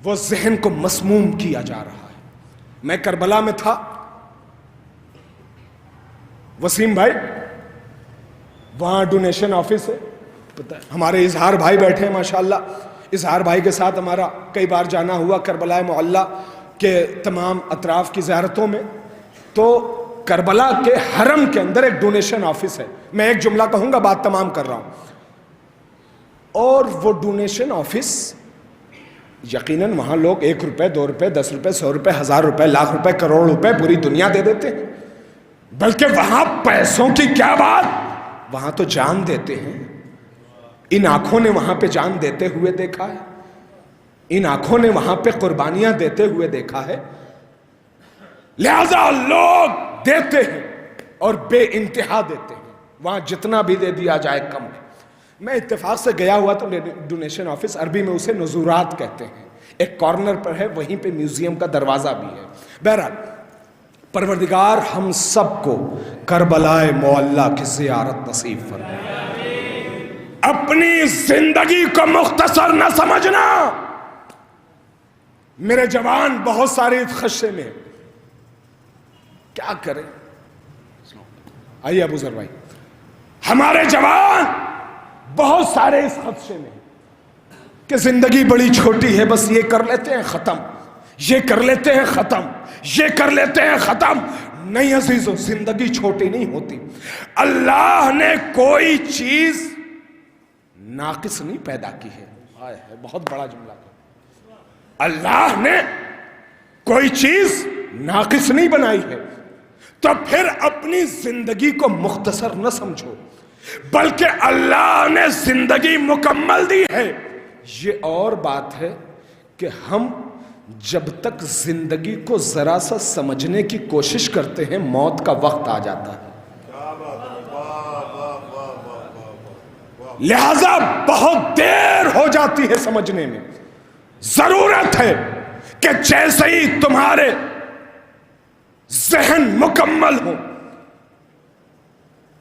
وہ ذہن کو مسموم کیا جا رہا ہے. میں کربلا میں تھا، وسیم بھائی وہاں ڈونیشن آفس ہے، ہمارے اظہار بھائی بیٹھے ہیں ماشاءاللہ. اظہار بھائی کے ساتھ ہمارا کئی بار جانا ہوا کربلا معلیٰ کے تمام اطراف کی زیارتوں میں. تو کربلا کے حرم کے اندر ایک ڈونیشن آفس ہے. میں ایک جملہ کہوں گا، بات تمام کر رہا ہوں. اور وہ ڈونیشن آفس یقیناً وہاں لوگ 1 روپے 2 روپے 10 روپے 100 روپے 1000 روپے لاکھ روپے کروڑ روپے پوری دنیا دے دیتے ہیں. بلکہ وہاں پیسوں کی کیا بات، وہاں تو جان دیتے ہیں. ان آنکھوں نے وہاں پہ جان دیتے ہوئے دیکھا ہے، ان آنکھوں نے وہاں پہ قربانیاں دیتے ہوئے دیکھا ہے. لہذا لوگ دیتے ہیں اور بے انتہا دیتے ہیں. وہاں جتنا بھی دے دیا جائے کم ہے. میں اتفاق سے گیا ہوا تو ڈونیشن آفس، عربی میں اسے نزورات کہتے ہیں، ایک کارنر پر ہے، وہیں پہ میوزیم کا دروازہ بھی ہے. بہرحال پروردگار ہم سب کو کربلائے معلیٰ کی زیارت نصیب فرمائے. اپنی زندگی کو مختصر نہ سمجھنا. میرے جوان بہت سارے اس خدشے میں، کیا کریں؟ آئیے ابو ذر بھائی، ہمارے جوان بہت سارے اس خدشے میں کہ زندگی بڑی چھوٹی ہے، بس یہ کر لیتے ہیں ختم، یہ کر لیتے ہیں ختم، یہ کر لیتے ہیں ختم. نہیں عزیزو، زندگی چھوٹی نہیں ہوتی. اللہ نے کوئی چیز ناقص نہیں پیدا کی ہے. بہت بڑا جملہ ہے. اللہ نے کوئی چیز ناقص نہیں بنائی ہے. تو پھر اپنی زندگی کو مختصر نہ سمجھو، بلکہ اللہ نے زندگی مکمل دی ہے. یہ اور بات ہے کہ ہم جب تک زندگی کو ذرا سا سمجھنے کی کوشش کرتے ہیں موت کا وقت آ جاتا ہے. لہذا بہت دیر ہو جاتی ہے سمجھنے میں. ضرورت ہے کہ جیسے ہی تمہارے ذہن مکمل ہو،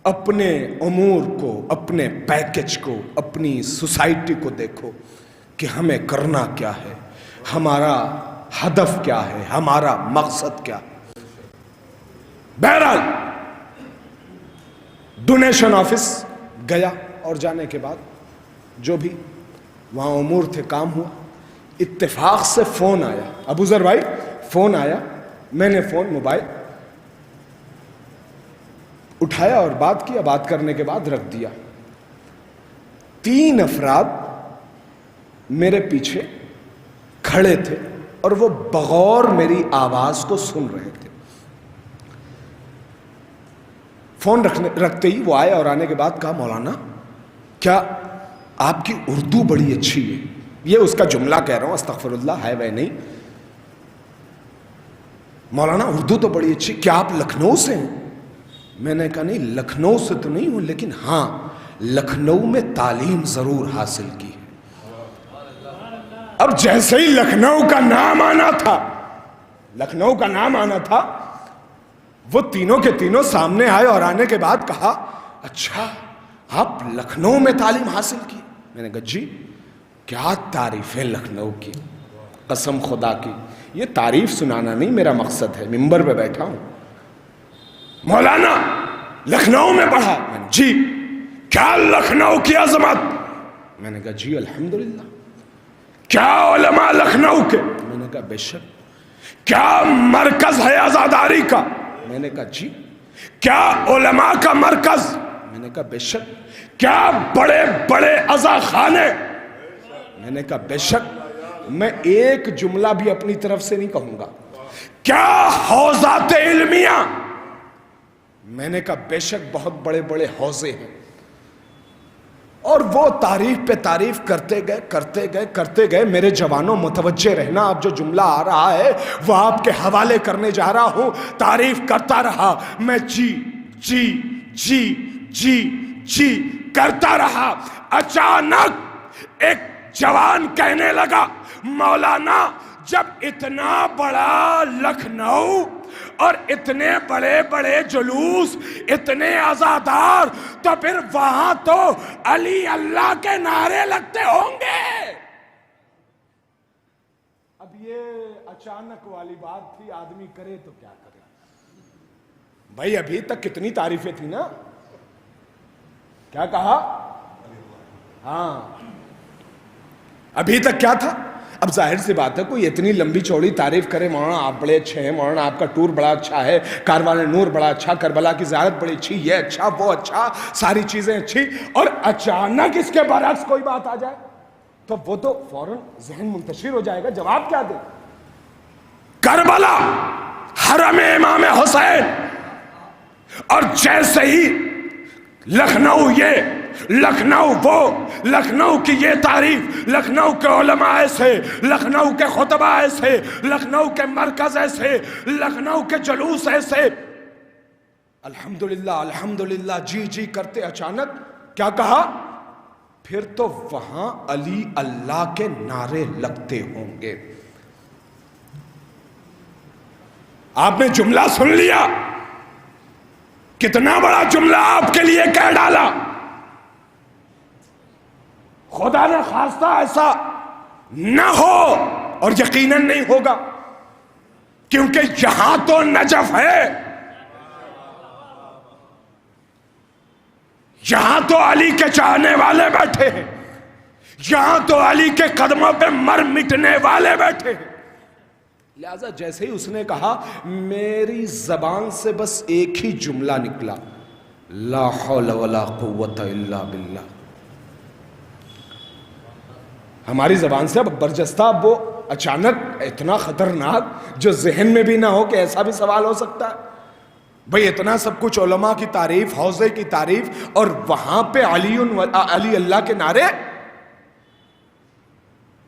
اپنے امور کو، اپنے پیکج کو، اپنی سوسائٹی کو دیکھو کہ ہمیں کرنا کیا ہے، ہمارا ہدف کیا ہے، ہمارا مقصد کیا ہے. بہرحال ڈونیشن آفس گیا اور جانے کے بعد جو بھی وہاں امور تھے کام ہوا. اتفاق سے فون آیا، ابو ذر بھائی فون آیا. میں نے فون موبائل اٹھایا اور بات کیا. بات کرنے کے بعد رکھ دیا. 3 افراد میرے پیچھے کھڑے تھے اور وہ بغور میری آواز کو سن رہے تھے. فون رکھتے ہی وہ آئے اور آنے کے بعد کہا مولانا کیا آپ کی اردو بڑی اچھی ہے. یہ اس کا جملہ کہہ رہا ہوں، استغفر اللہ، ہے وہ نہیں. مولانا اردو تو بڑی اچھی، کیا آپ لکھنؤ سے ہیں؟ میں نے کہا نہیں، لکھنؤ سے تو نہیں ہوں، لیکن ہاں لکھنؤ میں تعلیم ضرور حاصل کی ہے۔ اب جیسے ہی لکھنؤ کا نام آنا تھا، لکھنؤ کا نام آنا تھا، وہ تینوں کے تینوں سامنے آئے اور آنے کے بعد کہا اچھا آپ لکھنؤ میں تعلیم حاصل کی؟ میں نے کہا جی۔ کیا تعریف ہے لکھنؤ کی، قسم خدا کی، یہ تعریف سنانا نہیں میرا مقصد ہے، ممبر پہ بیٹھا ہوں۔ مولانا لکھنؤ میں پڑھا؟ میں نے جی۔ کیا لکھنؤ کی عظمت؟ میں نے کہا جی الحمدللہ۔ کیا علماء لکھنؤ کے؟ میں نے کہا بے شک۔ کیا مرکز ہے عزاداری کا؟ میں نے کہا جی۔ کیا علماء کا مرکز؟ میں نے کہا بے شک۔ کیا بڑے بڑے عزا خانے؟ میں نے کہا بے شک۔ میں ایک جملہ بھی اپنی طرف سے نہیں کہوں گا۔ کیا حوزات علمیہ؟ میں نے کہا بے شک بہت بڑے بڑے حوزے ہیں۔ اور وہ تعریف پہ تعریف کرتے گئے۔ میرے جوانوں متوجہ رہنا، اب جو جملہ آ رہا ہے وہ آپ کے حوالے کرنے جا رہا ہوں۔ تعریف کرتا رہا میں، جی جی جی جی جی کرتا رہا۔ اچانک ایک جوان کہنے لگا مولانا جب اتنا بڑا لکھنؤ اور اتنے بڑے بڑے جلوس، اتنے عزادار، تو پھر وہاں تو علی اللہ کے نعرے لگتے ہوں گے۔ اب یہ اچانک والی بات تھی، آدمی کرے تو کیا کرے بھائی؟ ابھی تک کتنی تعریفیں تھی نا؟ کیا کہا؟ ہاں ابھی تک کیا تھا؟ اب ظاہر سی بات ہے کوئی اتنی لمبی چوڑی تعریف کرے، مولانا آپ بڑے اچھے ہیں، مولانا آپ کا ٹور بڑا اچھا ہے، کاروان نور بڑا اچھا، کربلا کی زیارت بڑی اچھی، یہ اچھا وہ اچھا، ساری چیزیں اچھی، اور اچانک اس کے برعکس کوئی بات آ جائے تو وہ تو فوراً ذہن منتشر ہو جائے گا، جواب کیا دے؟ کربلا، حرم امام حسین، اور جیسے ہی لکھنؤ یہ، لکھنؤ وہ، لکھنؤ کی یہ تعریف، لکھنؤ کے علماء ایسے، لکھنؤ کے خطبہ ایسے، لکھنؤ کے مرکز ایسے، لکھنؤ کے جلوس ایسے، الحمدللہ الحمدللہ جی جی کرتے، اچانک کیا کہا؟ پھر تو وہاں علی اللہ کے نعرے لگتے ہوں گے۔ آپ نے جملہ سن لیا، کتنا بڑا جملہ آپ کے لیے کہہ ڈالا۔ خدا نے خواستہ ایسا نہ ہو، اور یقیناً نہیں ہوگا، کیونکہ یہاں تو نجف ہے، یہاں تو علی کے چاہنے والے بیٹھے ہیں، یہاں تو علی کے قدموں پہ مر مٹنے والے بیٹھے ہیں۔ لہذا جیسے ہی اس نے کہا، میری زبان سے بس ایک ہی جملہ نکلا، لا حول ولا قوت الا باللہ۔ ہماری زبان سے اب برجستہ وہ اچانک اتنا خطرناک جو ذہن میں بھی نہ ہو کہ ایسا بھی سوال ہو سکتا ہے۔ بھئی اتنا سب کچھ علماء کی تعریف، حوضے کی تعریف، اور وہاں پہ علی اللہ کے نعرے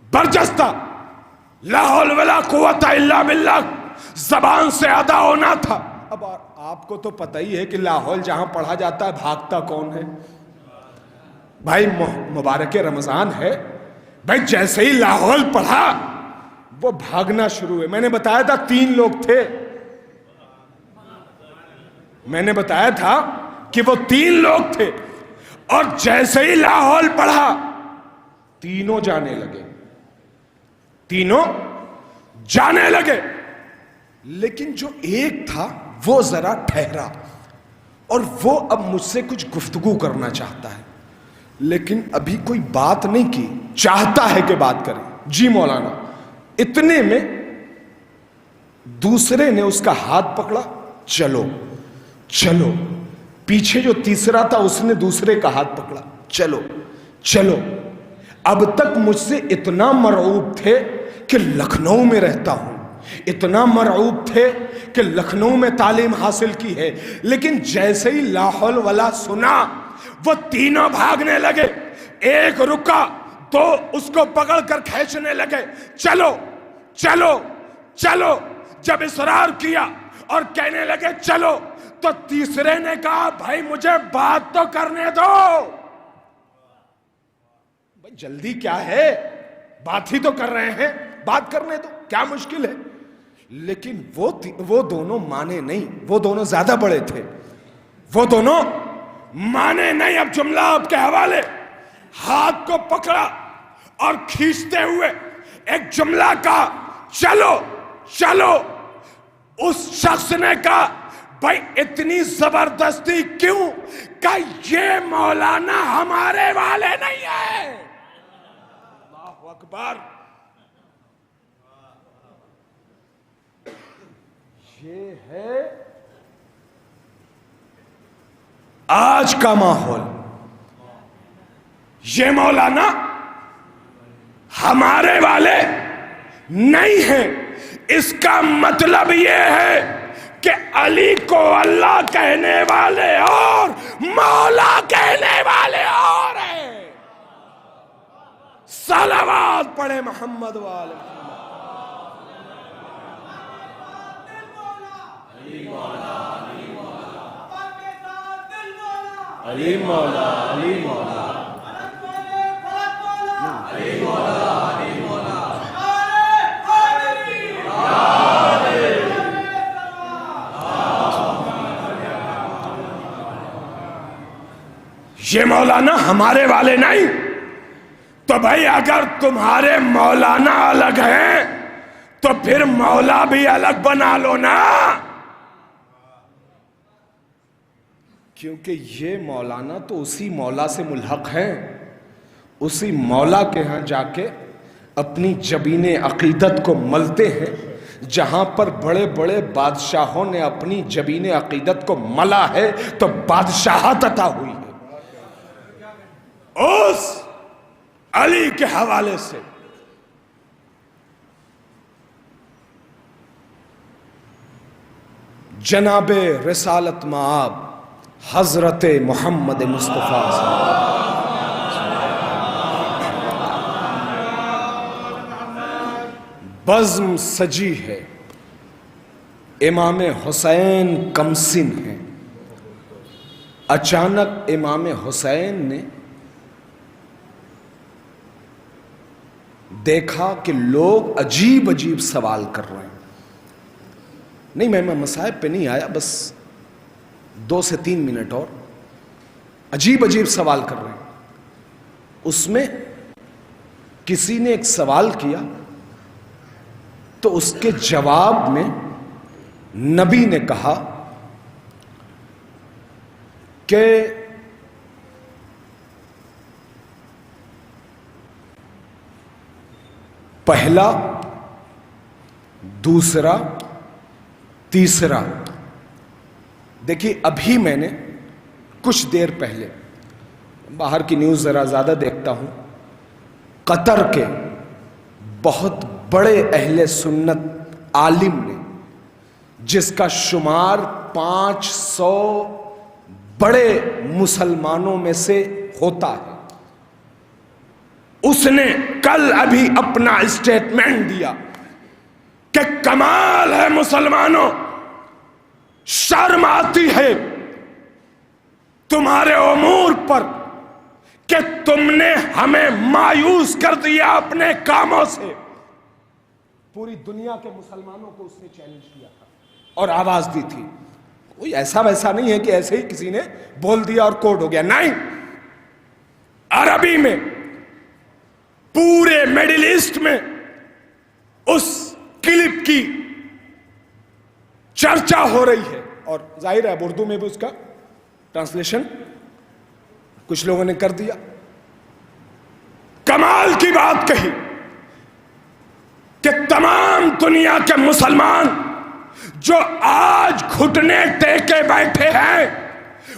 برجستہ، لا حول ولا قوت الا باللہ زبان سے ادا ہونا تھا۔ اب آپ کو تو پتہ ہی ہے کہ لا حول جہاں پڑھا جاتا ہے بھاگتا کون ہے؟ بھائی مبارک رمضان ہے، بھائی جیسے ہی لا حول پڑھا وہ بھاگنا شروع ہوئے۔ میں نے بتایا تھا 3 لوگ تھے، میں نے بتایا تھا کہ وہ 3 لوگ تھے، اور جیسے ہی لا حول پڑھا تینوں جانے لگے، تینوں جانے لگے، لیکن جو ایک تھا وہ ذرا ٹھہرا، اور وہ اب مجھ سے کچھ گفتگو کرنا چاہتا ہے، لیکن ابھی کوئی بات نہیں کی، چاہتا ہے کہ بات کرے۔ جی مولانا، اتنے میں دوسرے نے اس کا ہاتھ پکڑا، چلو چلو۔ پیچھے جو تیسرا تھا اس نے دوسرے کا ہاتھ پکڑا، چلو چلو۔ اب تک مجھ سے اتنا مرعوب تھے کہ لکھنؤ میں رہتا ہوں، اتنا مرعوب تھے کہ لکھنؤ میں تعلیم حاصل کی ہے، لیکن جیسے ہی لا حول ولا سنا وہ تینوں بھاگنے لگے۔ ایک رکا تو اس کو پکڑ کر کھینچنے لگے، چلو چلو چلو۔ جب اصرار کیا اور کہنے لگے چلو، تو تیسرے نے کہا بھائی مجھے بات تو کرنے دو. بھائی جلدی کیا ہے, بات ہی تو کر رہے ہیں, بات کرنے دو, کیا مشکل ہے. لیکن وہ دونوں مانے نہیں, وہ دونوں زیادہ بڑے تھے, وہ دونوں مانے نہیں. اب جملہ آپ کے حوالے. ہاتھ کو پکڑا اور کھینچتے ہوئے ایک جملہ کہا چلو چلو. اس شخص نے کہا بھائی اتنی زبردستی کیوں, کہ یہ مولانا ہمارے والے نہیں ہیں. اللہ اکبر. یہ ہے آج کا ماحول. یہ مولانا ہمارے والے نہیں ہیں. اس کا مطلب یہ ہے کہ علی کو اللہ کہنے والے اور مولا کہنے والے اور ہیں. صلوات پڑھے محمد والے. علی مولا علی مولا علی مولا علی مولا. یہ مولانا ہمارے والے نہیں. تو بھائی اگر تمہارے مولانا الگ ہیں تو پھر مولا بھی الگ بنا لو نا, کیونکہ یہ مولانا تو اسی مولا سے ملحق ہیں. اسی مولا کے ہاں جا کے اپنی جبین عقیدت کو ملتے ہیں, جہاں پر بڑے بڑے بادشاہوں نے اپنی جبین عقیدت کو ملا ہے تو بادشاہت عطا ہوئی ہے. اس علی کے حوالے سے جناب رسالت مآب حضرت محمد مصطفیٰ بزم سجی ہے. امام حسین کمسن ہیں. اچانک امام حسین نے دیکھا کہ لوگ عجیب عجیب سوال کر رہے ہیں. نہیں میں مصائب پہ نہیں آیا, بس 2 سے 3 منٹ اور. عجیب عجیب سوال کر رہے ہیں. اس میں کسی نے ایک سوال کیا تو اس کے جواب میں نبی نے کہا کہ پہلا, دوسرا, تیسرا. دیکھیے ابھی میں نے کچھ دیر پہلے, باہر کی نیوز ذرا زیادہ دیکھتا ہوں, قطر کے بہت بڑے اہل سنت عالم نے, جس کا شمار 500 بڑے مسلمانوں میں سے ہوتا ہے, اس نے کل ابھی اپنا اسٹیٹمنٹ دیا کہ کمال ہے مسلمانوں, شرم آتی ہے تمہارے امور پر کہ تم نے ہمیں مایوس کر دیا اپنے کاموں سے. پوری دنیا کے مسلمانوں کو اس نے چیلنج کیا تھا اور آواز دی تھی. کوئی ایسا ویسا نہیں ہے کہ ایسے ہی کسی نے بول دیا اور کوڈ ہو گیا, نہیں. عربی میں پورے میڈل ایسٹ میں اس کلپ کی چرچا ہو رہی ہے, اور ظاہر ہے اب اردو میں بھی اس کا ٹرانسلیشن کچھ لوگوں نے کر دیا. کمال کی بات کہی کہ تمام دنیا کے مسلمان جو آج گھٹنے ٹیکے بیٹھے ہیں,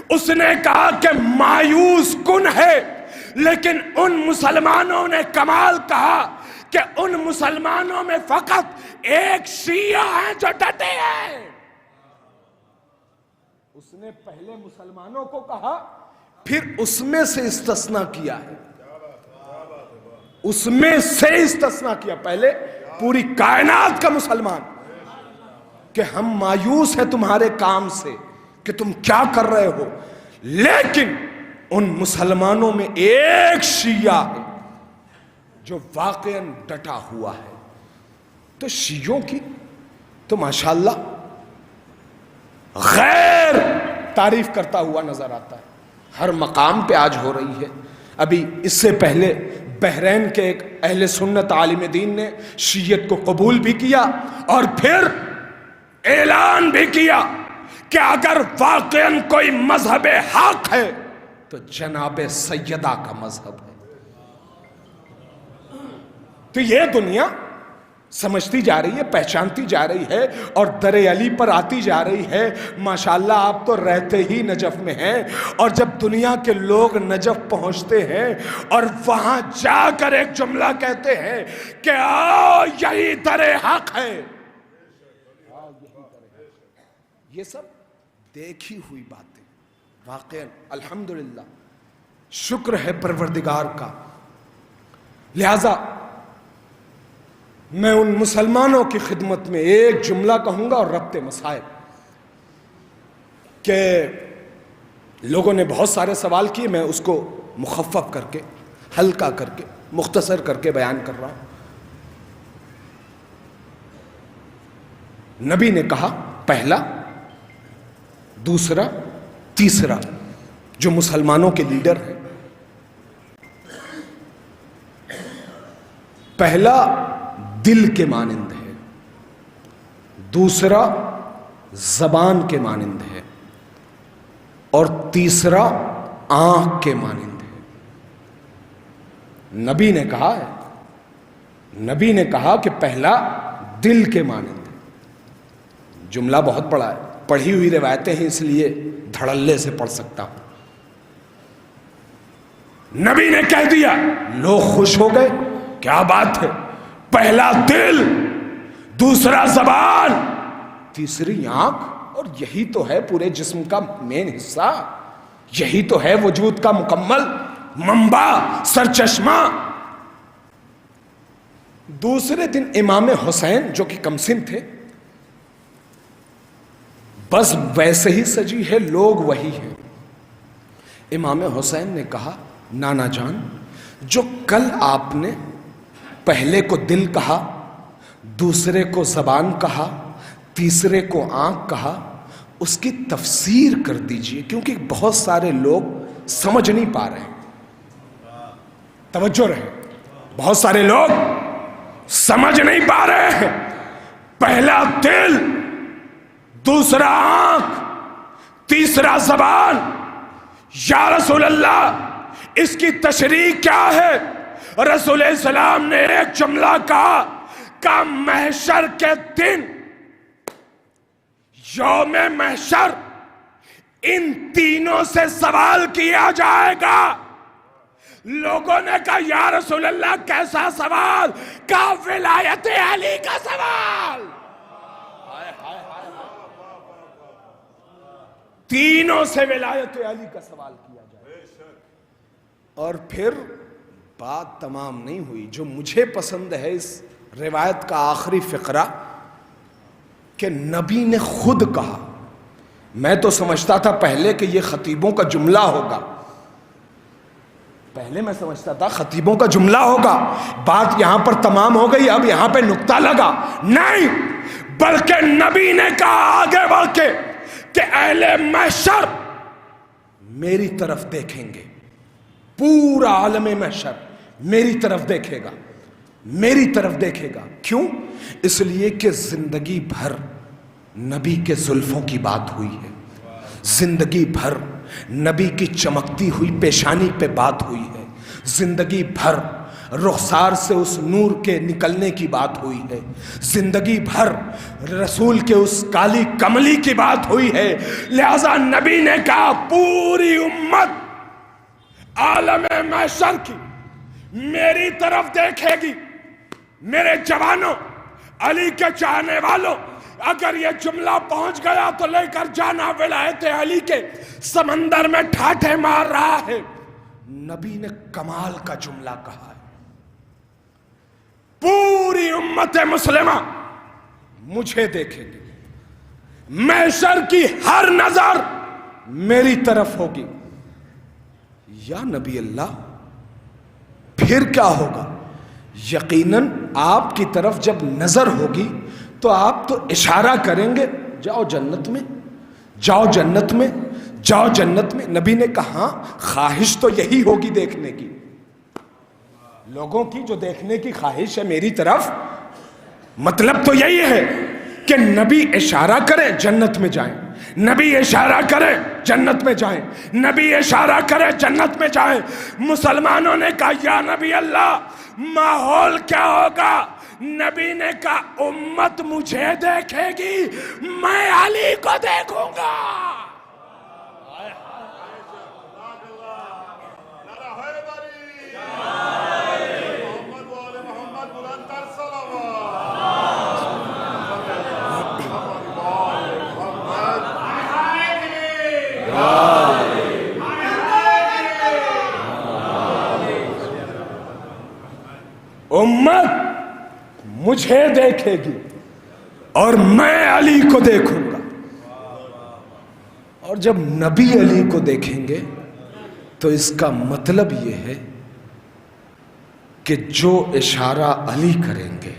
اس نے کہا کہ مایوس کن ہے, لیکن ان مسلمانوں نے کمال کہا کہ ان مسلمانوں میں فقط ایک شیعہ ہیں جو ڈٹے ہیں. اس نے پہلے مسلمانوں کو کہا, پھر اس میں سے استثناء کیا ہے, اس میں سے استثناء کیا. پہلے پوری کائنات کا مسلمان کہ ہم مایوس ہیں تمہارے کام سے, کہ تم کیا کر رہے ہو، لیکن ان مسلمانوں میں ایک شیعہ ہے جو واقعاً ڈٹا ہوا ہے۔ تو شیعوں کی تو ماشاءاللہ غیر تعریف کرتا ہوا نظر آتا ہے، ہر مقام پہ آج ہو رہی ہے۔ ابھی اس سے پہلے بحرین کے ایک اہل سنت عالم دین نے شیعت کو قبول بھی کیا اور پھر اعلان بھی کیا کہ اگر واقعاً کوئی مذہب حق ہے تو جناب سیدہ کا مذہب ہے۔ تو یہ دنیا سمجھتی جا رہی ہے، پہچانتی جا رہی ہے اور در علی پر آتی جا رہی ہے۔ ماشاءاللہ آپ تو رہتے ہی نجف میں ہیں، اور جب دنیا کے لوگ نجف پہنچتے ہیں اور وہاں جا کر ایک جملہ کہتے ہیں کہ آؤ یہی در حق ہے، یہ سب دیکھی ہوئی باتیں واقعا الحمدللہ شکر ہے پروردگار کا۔ لہذا میں ان مسلمانوں کی خدمت میں ایک جملہ کہوں گا اور ربط مسائل، کہ لوگوں نے بہت سارے سوال کیے، میں اس کو مخفف کر کے، ہلکا کر کے، مختصر کر کے بیان کر رہا ہوں۔ نبی نے کہا پہلا، دوسرا، تیسرا جو مسلمانوں کے لیڈر ہیں، پہلا دل کے مانند ہے، دوسرا زبان کے مانند ہے، اور تیسرا آنکھ کے مانند ہے۔ نبی نے کہا ہے، نبی نے کہا کہ پہلا دل کے مانند ہے۔ جملہ بہت بڑا ہے، پڑھی ہوئی روایتیں ہیں اس لیے دھڑلے سے پڑھ سکتا ہوں۔ نبی نے کہہ دیا، لوگ خوش ہو گئے، کیا بات ہے، پہلا دل، دوسرا زبان، تیسری آنکھ، اور یہی تو ہے پورے جسم کا مین حصہ، یہی تو ہے وجود کا مکمل منبع، سرچشمہ۔ دوسرے دن امام حسین جو کہ کمسن تھے، بس ویسے ہی سجی ہے، لوگ وہی ہیں۔ امام حسین نے کہا، نانا جان، جو کل آپ نے پہلے کو دل کہا، دوسرے کو زبان کہا، تیسرے کو آنکھ کہا، اس کی تفسیر کر دیجئے، کیونکہ بہت سارے لوگ سمجھ نہیں پا رہے ہیں۔ توجہ رہے، بہت سارے لوگ سمجھ نہیں پا رہے ہیں۔ پہلا دل، دوسرا آنکھ، تیسرا زبان، یا رسول اللہ اس کی تشریح کیا ہے؟ رسول السلام نے ایک جملہ کہا کہ محشر کے دن، یوم محشر، ان تینوں سے سوال کیا جائے گا۔ لوگوں نے کہا یا رسول اللہ کیسا سوال؟ کہا ولایت علی کا سوال۔ تینوں سے ولایت علی کا سوال کیا جائے، اور پھر بات تمام نہیں ہوئی۔ جو مجھے پسند ہے اس روایت کا آخری فقرہ، کہ نبی نے خود کہا، میں تو سمجھتا تھا پہلے کہ یہ خطیبوں کا جملہ ہوگا، پہلے میں سمجھتا تھا خطیبوں کا جملہ ہوگا، بات یہاں پر تمام ہو گئی، اب یہاں پہ نقطہ لگا، نہیں، بلکہ نبی نے کہا آگے بڑھ کے کہ اہل محشر میری طرف دیکھیں گے، پورا عالم محشر میری طرف دیکھے گا، میری طرف دیکھے گا۔ کیوں؟ اس لیے کہ زندگی بھر نبی کے زلفوں کی بات ہوئی ہے، زندگی بھر نبی کی چمکتی ہوئی پیشانی پہ بات ہوئی ہے، زندگی بھر رخسار سے اس نور کے نکلنے کی بات ہوئی ہے، زندگی بھر رسول کے اس کالی کملی کی بات ہوئی ہے۔ لہذا نبی نے کہا پوری امت عالم محشر کی میری طرف دیکھے گی۔ میرے جوانوں، علی کے چاہنے والوں، اگر یہ جملہ پہنچ گیا تو لے کر جانا، ولایت علی کے سمندر میں ٹھاٹھے مار رہا ہے۔ نبی نے کمال کا جملہ کہا ہے، پوری امت مسلمہ مجھے دیکھے گی، محشر کی ہر نظر میری طرف ہوگی. یا نبی اللہ پھر کیا ہوگا؟ یقیناً آپ کی طرف جب نظر ہوگی تو آپ تو اشارہ کریں گے جاؤ جنت میں، جاؤ جنت میں، جاؤ جنت میں. نبی نے کہا خواہش تو یہی ہوگی دیکھنے کی، لوگوں کی جو دیکھنے کی خواہش ہے میری طرف، مطلب تو یہی ہے کہ نبی اشارہ کرے جنت میں جائیں، نبی اشارہ کرے جنت میں جائیں، نبی اشارہ کرے جنت میں جائیں. مسلمانوں نے کہا یا نبی اللہ ماحول کیا ہوگا؟ نبی نے کہا امت مجھے دیکھے گی، میں علی کو دیکھوں گا. امت مجھے دیکھے گی اور میں علی کو دیکھوں گا. اور جب نبی علی کو دیکھیں گے تو اس کا مطلب یہ ہے کہ جو اشارہ علی کریں گے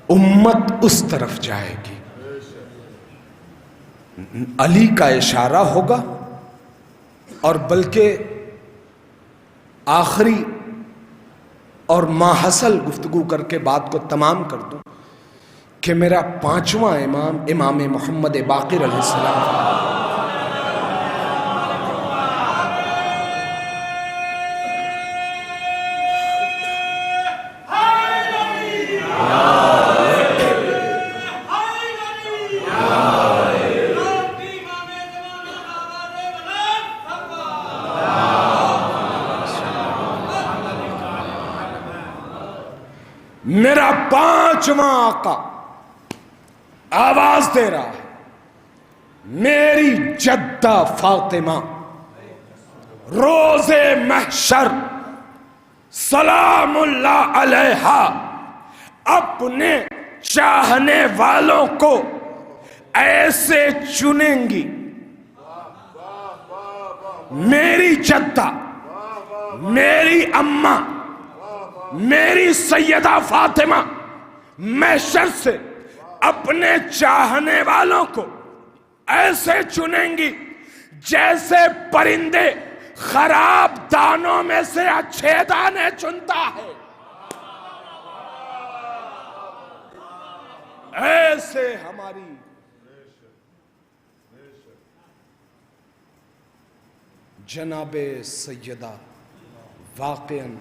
امت اس طرف جائے گی. علی کا اشارہ ہوگا. اور بلکہ آخری اور ماحصل گفتگو کر کے بات کو تمام کر دوں کہ میرا پانچواں امام امام محمد باقر علیہ السلام میرا پانچواں آقا آواز دے رہا ہے، میری جدہ فاطمہ روز محشر سلام اللہ علیہا اپنے چاہنے والوں کو ایسے چنیں گی. میری جدہ، میری اماں، میری سیدہ فاطمہ محشر سے اپنے چاہنے والوں کو ایسے چنیں گی جیسے پرندے خراب دانوں میں سے اچھے دانے چنتا ہے. ایسے ہماری جناب سیدہ واقعاً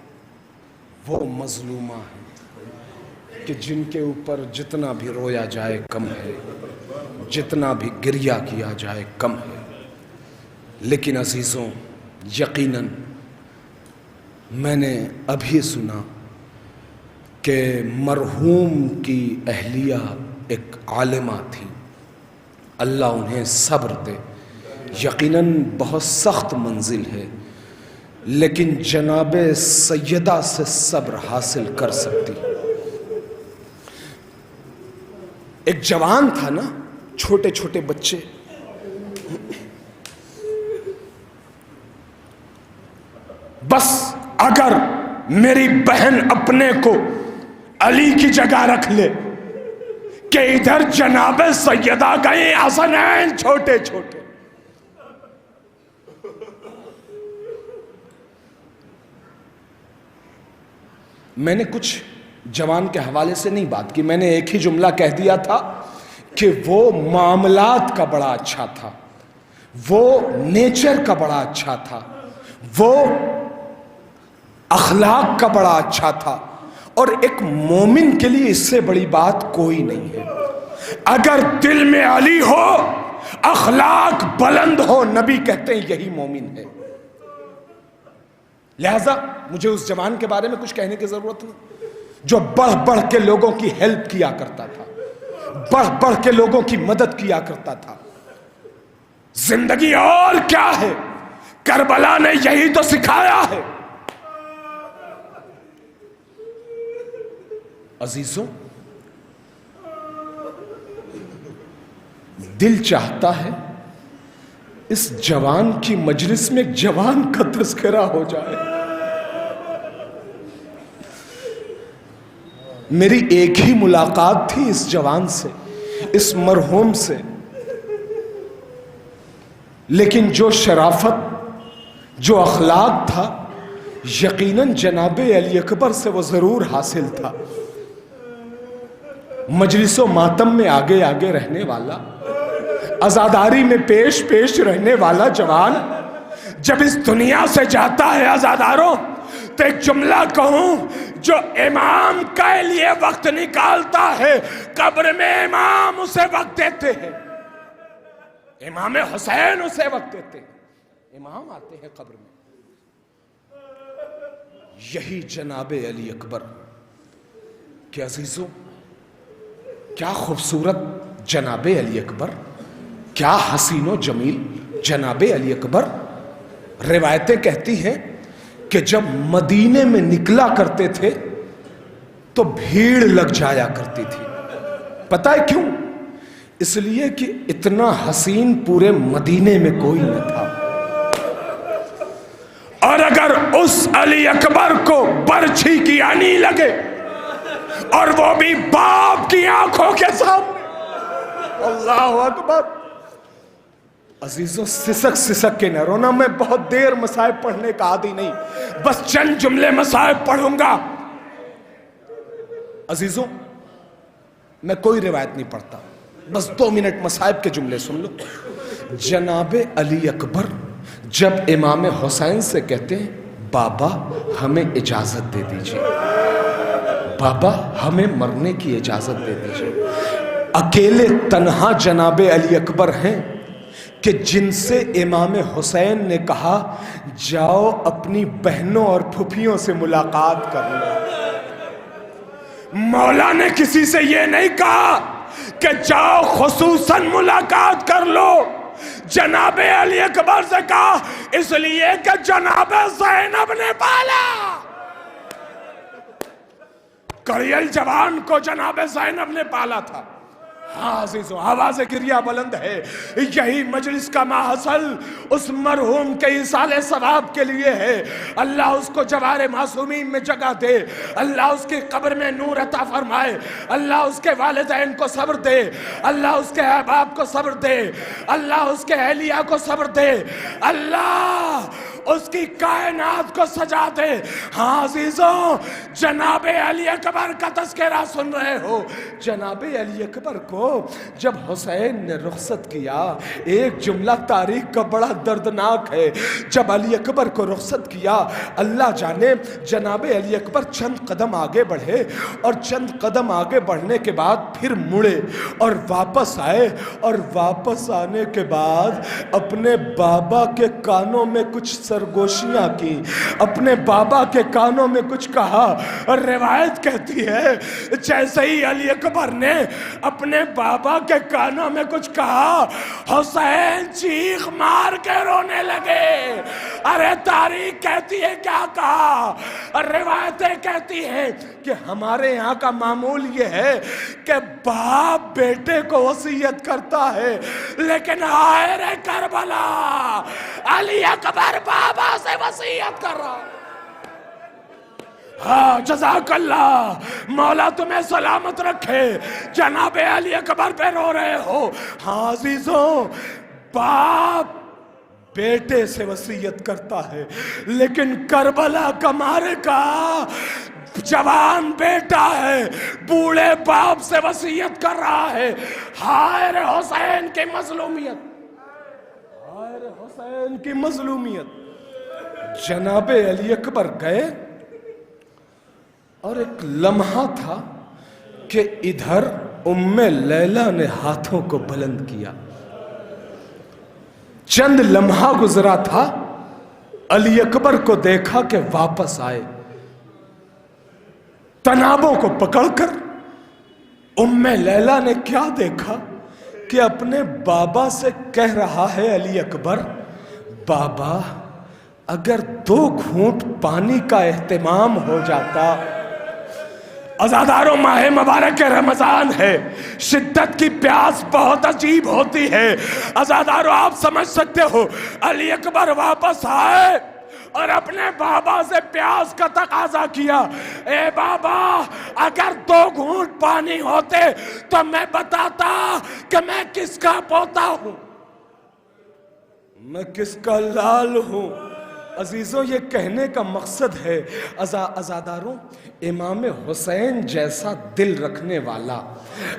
وہ مظلومہ ہیں کہ جن کے اوپر جتنا بھی رویا جائے کم ہے، جتنا بھی گریہ کیا جائے کم ہے. لیکن عزیزوں یقیناً میں نے ابھی سنا کہ مرحوم کی اہلیہ ایک عالمہ تھی، اللہ انہیں صبر دے. یقیناً بہت سخت منزل ہے لیکن جناب سیدہ سے صبر حاصل کر سکتی. ایک جوان تھا نا، چھوٹے چھوٹے بچے، بس اگر میری بہن اپنے کو علی کی جگہ رکھ لے کہ ادھر جناب سیدہ گئے حسنین چھوٹے چھوٹے، میں نے کچھ جوان کے حوالے سے نہیں بات کی، میں نے ایک ہی جملہ کہہ دیا تھا کہ وہ معاملات کا بڑا اچھا تھا، وہ نیچر کا بڑا اچھا تھا، وہ اخلاق کا بڑا اچھا تھا. اور ایک مومن کے لیے اس سے بڑی بات کوئی نہیں ہے. اگر دل میں علی ہو، اخلاق بلند ہو، نبی کہتے ہیں یہی مومن ہے. لہذا مجھے اس جوان کے بارے میں کچھ کہنے کی ضرورت نہیں جو بڑھ بڑھ کے لوگوں کی ہیلپ کیا کرتا تھا، بڑھ بڑھ کے لوگوں کی مدد کیا کرتا تھا. زندگی اور کیا ہے، کربلا نے یہی تو سکھایا ہے. عزیزوں دل چاہتا ہے اس جوان کی مجلس میں ایک جوان کا تذکرہ ہو جائے. میری ایک ہی ملاقات تھی اس جوان سے، اس مرحوم سے، لیکن جو شرافت، جو اخلاق تھا، یقیناً جناب علی اکبر سے وہ ضرور حاصل تھا. مجلس و ماتم میں آگے آگے رہنے والا، عزاداری میں پیش پیش رہنے والا جوان جب اس دنیا سے جاتا ہے عزاداروں، تو ایک جملہ کہوں جو امام کے لیے وقت نکالتا ہے، قبر میں امام اسے وقت دیتے ہیں. امام حسین اسے وقت دیتے ہیں، امام آتے ہیں قبر میں. یہی جناب علی اکبر کہ عزیزوں کیا خوبصورت جناب علی اکبر، کیا حسین و جمیل جناب علی اکبر. روایتیں کہتی ہیں کہ جب مدینے میں نکلا کرتے تھے تو بھیڑ لگ جایا کرتی تھی. پتہ ہے کیوں؟ اس لیے کہ اتنا حسین پورے مدینے میں کوئی نہ تھا. اور اگر اس علی اکبر کو برچھی کی آنی لگے اور وہ بھی باپ کی آنکھوں کے سامنے، اللہ اکبر. عزیزوں سسک سسک کے نہ رونا، میں بہت دیر مصائب پڑھنے کا عادی نہیں، بس چند جملے مصائب پڑھوں گا. عزیزوں میں کوئی روایت نہیں پڑھتا، بس 2 منٹ مصائب کے جملے سن لو. جناب علی اکبر جب امام حسین سے کہتے ہیں بابا ہمیں اجازت دے دیجئے، بابا ہمیں مرنے کی اجازت دے دیجئے. اکیلے تنہا جناب علی اکبر ہیں کہ جن سے امام حسین نے کہا جاؤ اپنی بہنوں اور پھپھیوں سے ملاقات کر لو. مولا نے کسی سے یہ نہیں کہا کہ جاؤ خصوصاً ملاقات کر لو. جناب علی اکبر سے کہا اس لیے کہ جناب زینب نے پالا. کڑیل جوان کو جناب زینب نے پالا تھا. ہاں عزیزوں آواز گریہ بلند ہے. یہی مجلس کا محصل اس مرحوم کے ایصال ثواب کے لیے ہے. اللہ اس کو جوار معصومین میں جگہ دے، اللہ اس کی قبر میں نور عطا فرمائے، اللہ اس کے والدین کو صبر دے، اللہ اس کے احباب کو صبر دے، اللہ اس کے اہلیہ کو صبر دے، اللہ اس کی کائنات کو سجا دے. ہاں عزیزوں جناب علی اکبر کا تذکرہ سن رہے ہو. جناب علی اکبر کو جب حسین نے رخصت کیا، ایک جملہ تاریخ کا بڑا دردناک ہے. جب علی اکبر کو رخصت کیا، اللہ جانے جناب علی اکبر چند قدم آگے بڑھے، اور چند قدم آگے بڑھنے کے بعد پھر مڑے اور واپس آئے، اور واپس آنے کے بعد اپنے بابا کے کانوں میں کچھ سرگوشیاں کی، اپنے بابا کے کانوں میں کچھ کہا. اور روایت کہتی ہے جیسے ہی علی اکبر نے اپنے بابا کے کانوں میں کچھ کہا، حسین چیخ مار کے رونے لگے. ارے تاریخ کہتی ہے کیا کہا، روایتیں کہتی ہیں کہ ہمارے یہاں کا معمول یہ ہے کہ باپ بیٹے کو وصیت کرتا ہے، لیکن ہائے رے کربلا علی اکبر بابا سے وصیت کر رہا. ہاں جزاک اللہ، مولا تمہیں سلامت رکھے. جناب علی اکبر پہ رو رہے ہو. ہاں عزیزوں باپ بیٹے سے وصیت کرتا ہے، لیکن کربلا کا مارکا جوان بیٹا ہے بوڑھے باپ سے وصیت کر رہا ہے. ہائے رے حسین کی مظلومیت، ہائے رے حسین کی مظلومیت. جناب علی اکبر گئے، اور ایک لمحہ تھا کہ ادھر ام لیلہ نے ہاتھوں کو بلند کیا. چند لمحہ گزرا تھا، علی اکبر کو دیکھا کہ واپس آئے. تنابوں کو پکڑ کر ام لیلہ نے کیا دیکھا کہ اپنے بابا سے کہہ رہا ہے علی اکبر، بابا اگر 2 گھونٹ پانی کا اہتمام ہو جاتا عزاداروں، ماہ مبارک رمضان ہے، شدت کی پیاس بہت عجیب ہوتی ہے۔ عزاداروں، آپ سمجھ سکتے ہو علی اکبر واپس آئے اور اپنے بابا سے پیاس کا تقاضا کیا، اے بابا اگر 2 گھونٹ پانی ہوتے تو میں بتاتا کہ میں کس کا پوتا ہوں، میں کس کا لال ہوں۔ عزیزوں، یہ کہنے کا مقصد ہے عزاداروں، امام حسین جیسا دل رکھنے والا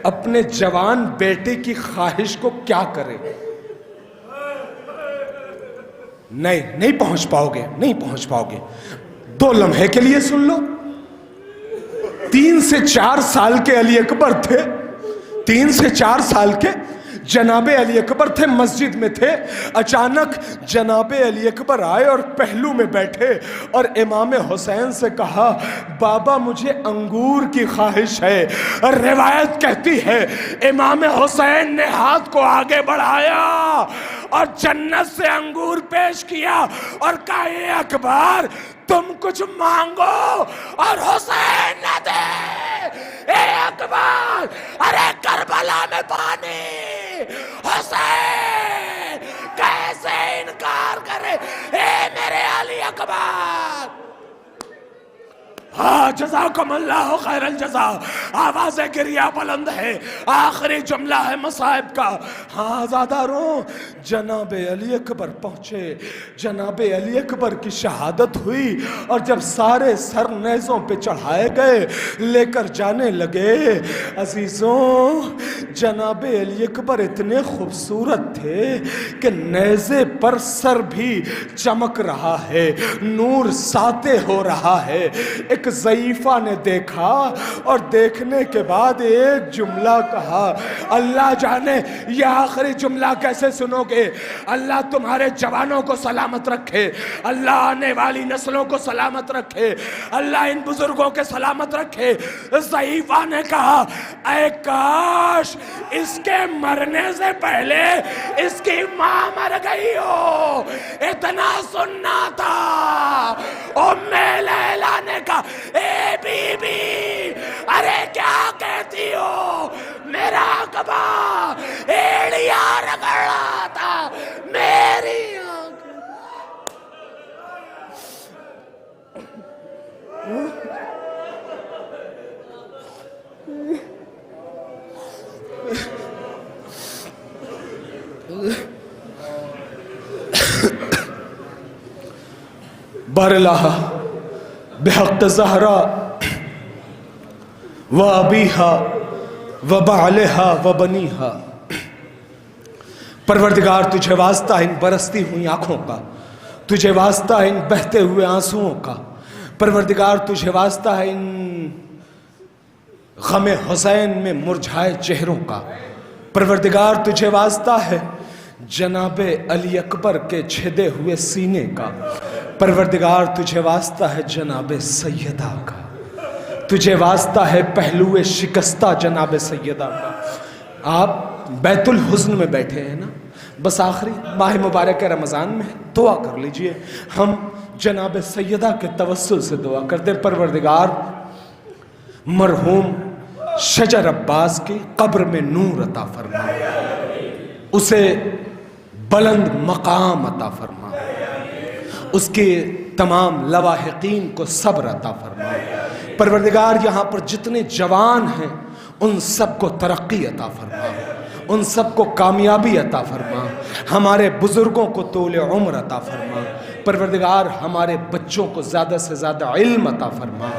اپنے جوان بیٹے کی خواہش کو کیا کرے؟ نہیں پہنچ پاؤ گے، نہیں پہنچ پاؤ گے۔ 2 لمحے کے لیے سن لو، 3 سے 4 سال کے علی اکبر تھے، 3 سے 4 سال کے جناب علی اکبر تھے، مسجد میں تھے، اچانک جناب علی اکبر آئے اور پہلو میں بیٹھے اور امام حسین سے کہا، بابا مجھے انگور کی خواہش ہے۔ اور روایت کہتی ہے امام حسین نے ہاتھ کو آگے بڑھایا اور جنت سے انگور پیش کیا اور کہا، اے اکبر تم کچھ مانگو اور حسین نہ دے۔ اے اکبر، ارے کربلا میں پانی، حسین کیسے انکار کرے؟ اے میرے علی اکبر، ہاں جزاکم اللہ خیر الجزا۔ آواز گریہ بلند ہے، آخری جملہ ہے مصائب کا۔ ہاں عزاداروں، جناب علی اکبر پہنچے، جناب علی اکبر کی شہادت ہوئی اور جب سارے سر نیزوں پہ چڑھائے گئے، لے کر جانے لگے۔ عزیزوں، جناب علی اکبر اتنے خوبصورت تھے کہ نیزے پر سر بھی چمک رہا ہے، نور ساطع ہو رہا ہے۔ ایک ضعیفہ نے دیکھا اور دیکھنے کے بعد ایک جملہ کہا، اللہ جانے یہ آخری جملہ کیسے سنو گے۔ اللہ تمہارے جوانوں کو سلامت رکھے، اللہ آنے والی نسلوں کو سلامت رکھے، اللہ ان بزرگوں کے سلامت رکھے۔ ضعیفہ نے کہا، اے کاش اس کے مرنے سے پہلے اس کی ماں مر گئی ہو، اتنا سننا تھا۔ ام لیلا نے کہا، اے بی بی، ارے کیا کہتی ہو؟ میرا کبا ایڑیاں رگڑ رہا تھا میری آنکھ۔ بارلہا بحق زہرا و ابیہا و بعلہا و بنیہا، پروردگار تجھے واسطہ ان برستی ہوئی آنکھوں کا، تجھے واسطہ ان بہتے ہوئے آنسوؤں کا، پروردگار تجھے واسطہ ہے ان غم حسین میں مرجھائے چہروں کا، پروردگار تجھے واسطہ ہے جناب علی اکبر کے چھدے ہوئے سینے کا، پروردگار تجھے واسطہ ہے جناب سیدہ کا، تجھے واسطہ ہے پہلو شکستہ جناب سیدہ کا۔ آپ بیت الحزن میں بیٹھے ہیں نا، بس آخری ماہ مبارک رمضان میں دعا کر لیجئے، ہم جناب سیدہ کے توسل سے دعا کرتے، پروردگار مرحوم شجر عباس کی قبر میں نور عطا فرما، اسے بلند مقام عطا فرما، اس کے تمام لواحقین کو صبر عطا فرما، پروردگار یہاں پر جتنے جوان ہیں ان سب کو ترقی عطا فرما، ان سب کو کامیابی عطا فرما، ہمارے بزرگوں کو طول عمر عطا فرما، پروردگار ہمارے بچوں کو زیادہ سے زیادہ علم عطا فرما،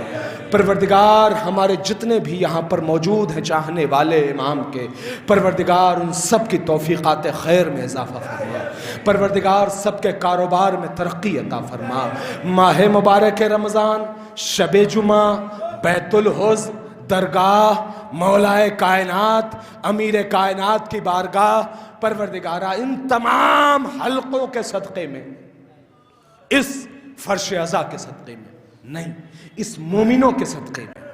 پروردگار ہمارے جتنے بھی یہاں پر موجود ہیں چاہنے والے امام کے، پروردگار ان سب کی توفیقات خیر میں اضافہ فرما، پروردگار سب کے کاروبار میں ترقی عطا فرما۔ ماہ مبارک رمضان، شب جمعہ، بیت الحزن، درگاہ، مولائے کائنات، امیر کائنات کی بارگاہ، پروردگارہ ان تمام حلقوں کے صدقے میں، اس فرش عزا کے صدقے میں نہیں، اس مومنوں کے صدقے میں،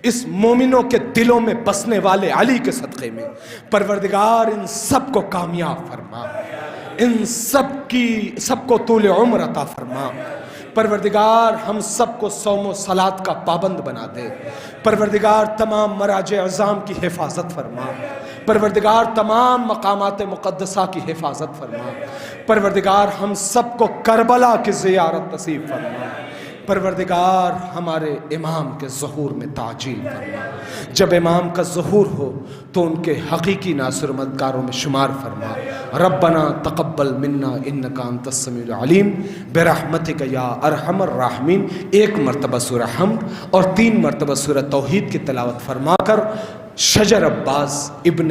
اس مومنوں کے دلوں میں بسنے والے علی کے صدقے میں، پروردگار ان سب کو کامیاب فرما، ان سب کو طول عمر عطا فرما، پروردگار ہم سب کو صوم و صلات کا پابند بنا دے. پروردگار تمام مراجع عظام کی حفاظت فرما. پروردگار تمام مقامات مقدسہ کی حفاظت فرما. پروردگار ہم سب کو کربلا کی زیارت نصیب فرما. پروردگار ہمارے امام کے ظہور میں تعجیل فرما. جب امام کا ظہور ہو تو ان کے حقیقی ناصر مددگاروں میں شمار فرما. ربنا تقبل منا انک انت السمیع العلیم برحمتک یا ارحم الراحمین. ایک مرتبہ سورہ حمد اور 3 مرتبہ سورہ توحید کی تلاوت فرما کر شجر عباس ابن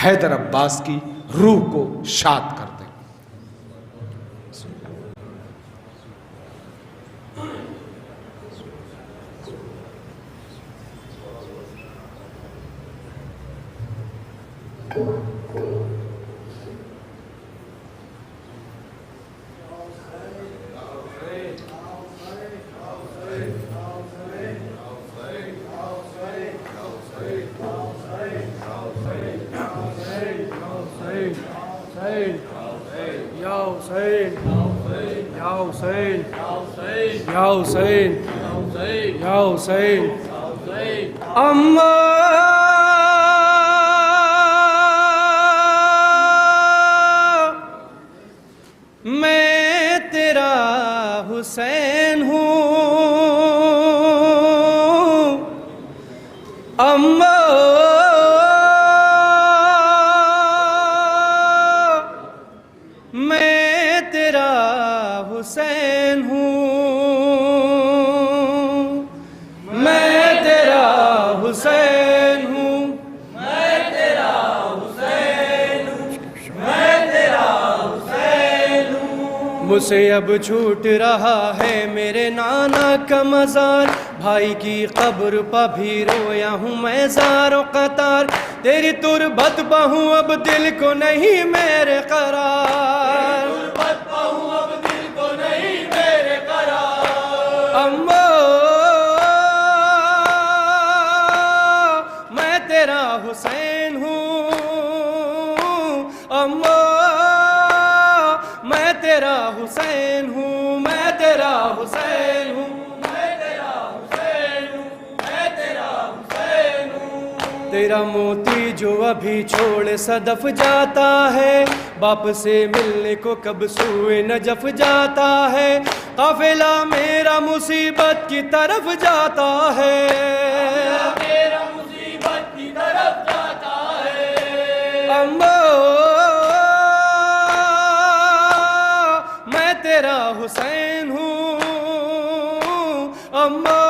حیدر عباس کی روح کو شاد کر دیں. میں تیرا حسین ہوں اماں، میں تیرا حسین ہوں، میں تیرا حسین ہوں، میں تیرا حسین ہوں، میں تیرا حسین ہوں. مجھ سے اب چھوٹ رہا ہے میرے نانا کا مزار، بھائی کی قبر پہ بھی رویا ہوں میں زار و قطار. تیری تربت پہ ہوں اب دل کو نہیں میرے قرار، تربت پہ ہوں اب دل کو نہیں میرے قرار. اماں میں تیرا حسین ہوں، اماں میں تیرا حسین ہوں، میں تیرا حسین ہوں، میں تیرا حسین ہوں، میں تیرا حسین ہوں. تیرا موتی جو ابھی چھوڑ صدف جاتا ہے، باپ سے ملنے کو کب سوئے نجف جاتا ہے. قافلہ میرا مصیبت کی طرف جاتا ہے، میرا مصیبت کی طرف جاتا ہے. اماں میں تیرا حسین ہوں، اماں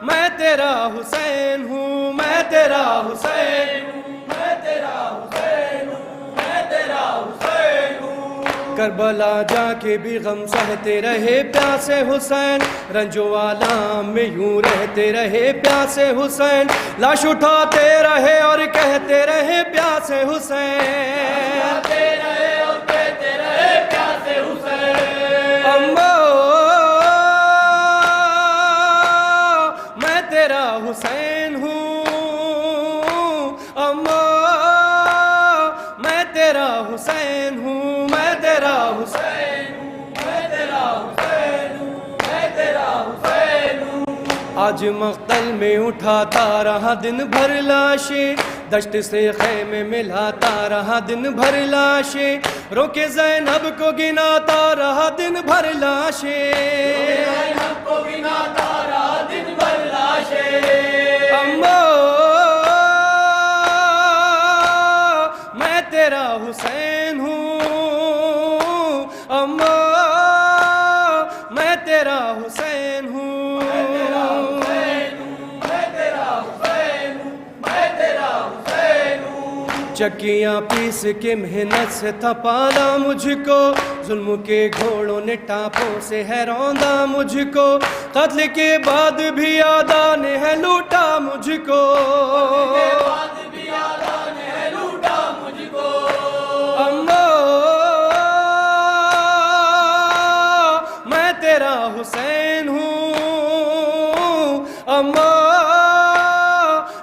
میں تیرا حسین ہوں، میں تیرا حسین ہوں، میں تیرا حسین ہوں، میں تیرا حسین ہوں. کربلا جا کے بھی غم سہتے رہے پیاسے حسین، رنج و آلام میں یوں رہتے رہے پیاسے حسین. لاش اٹھاتے رہے اور کہتے رہے پیاسے حسین، حسین ہوں، اماں میں تیرا حسین ہوں، میں تیرا حسین ہوں، میں تیرا حسین ہوں، میں تیرا حسین ہوں. آج مقتل میں اٹھاتا رہا دن بھر لاشیں، دشت سے خیمے میں لاتا رہا دن بھر لاشیں، روکے زینب کو گناتا رہا دن بھر لاشیں، زینب کو گناتا رہا دن بھر لاشیں. میں تیرا حسین ہوں، اماں میں تیرا حسین ہوں، میں تیرا حسین ہوں، میں تیرا حسین ہوں، میں تیرا حسین ہوں. چکیاں پیس کے محنت سے تھا پالا مجھ کو، ظلم کے گھوڑوں نے ٹاپوں سے ہے روندا مجھ کو. قتل کے بعد بھی آدھا نے ہے لوٹا مجھ کو، میں تیرا حسین ہوں، اماں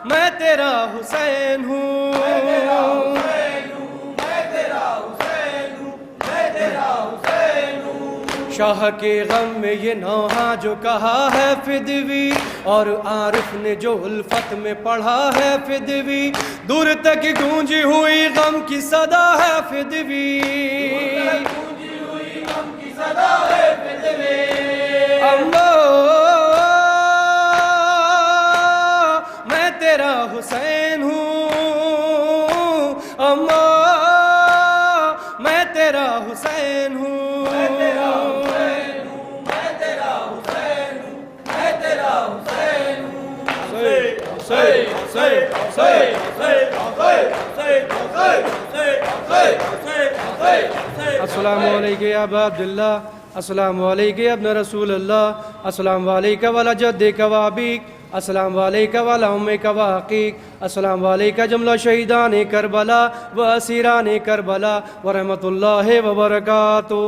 میں تیرا حسین ہوں، میں تیرا حسین ہوں، میں تیرا حسین ہوں، میں تیرا حسین ہوں. شاہ کے غم میں یہ نوحہ جو کہا ہے فدوی، اور عارف نے جو الفت میں پڑھا ہے فدوی، دور تک گونجی ہوئی غم کی صدا ہے فدوی، اماں میں تیرا حسین ہوں، اماں میں تیرا حسین ہوں، السلام علیکم یا ابا عبداللہ، السلام علیکم یا ابن رسول اللہ، السلام علیکم والا جدک و ابیک، السلام علیکم والا امک و عقیق، السلام علیکم جملہ شہیدان کربلا و اسیران کربلا ورحمۃ اللہ وبرکاتہ۔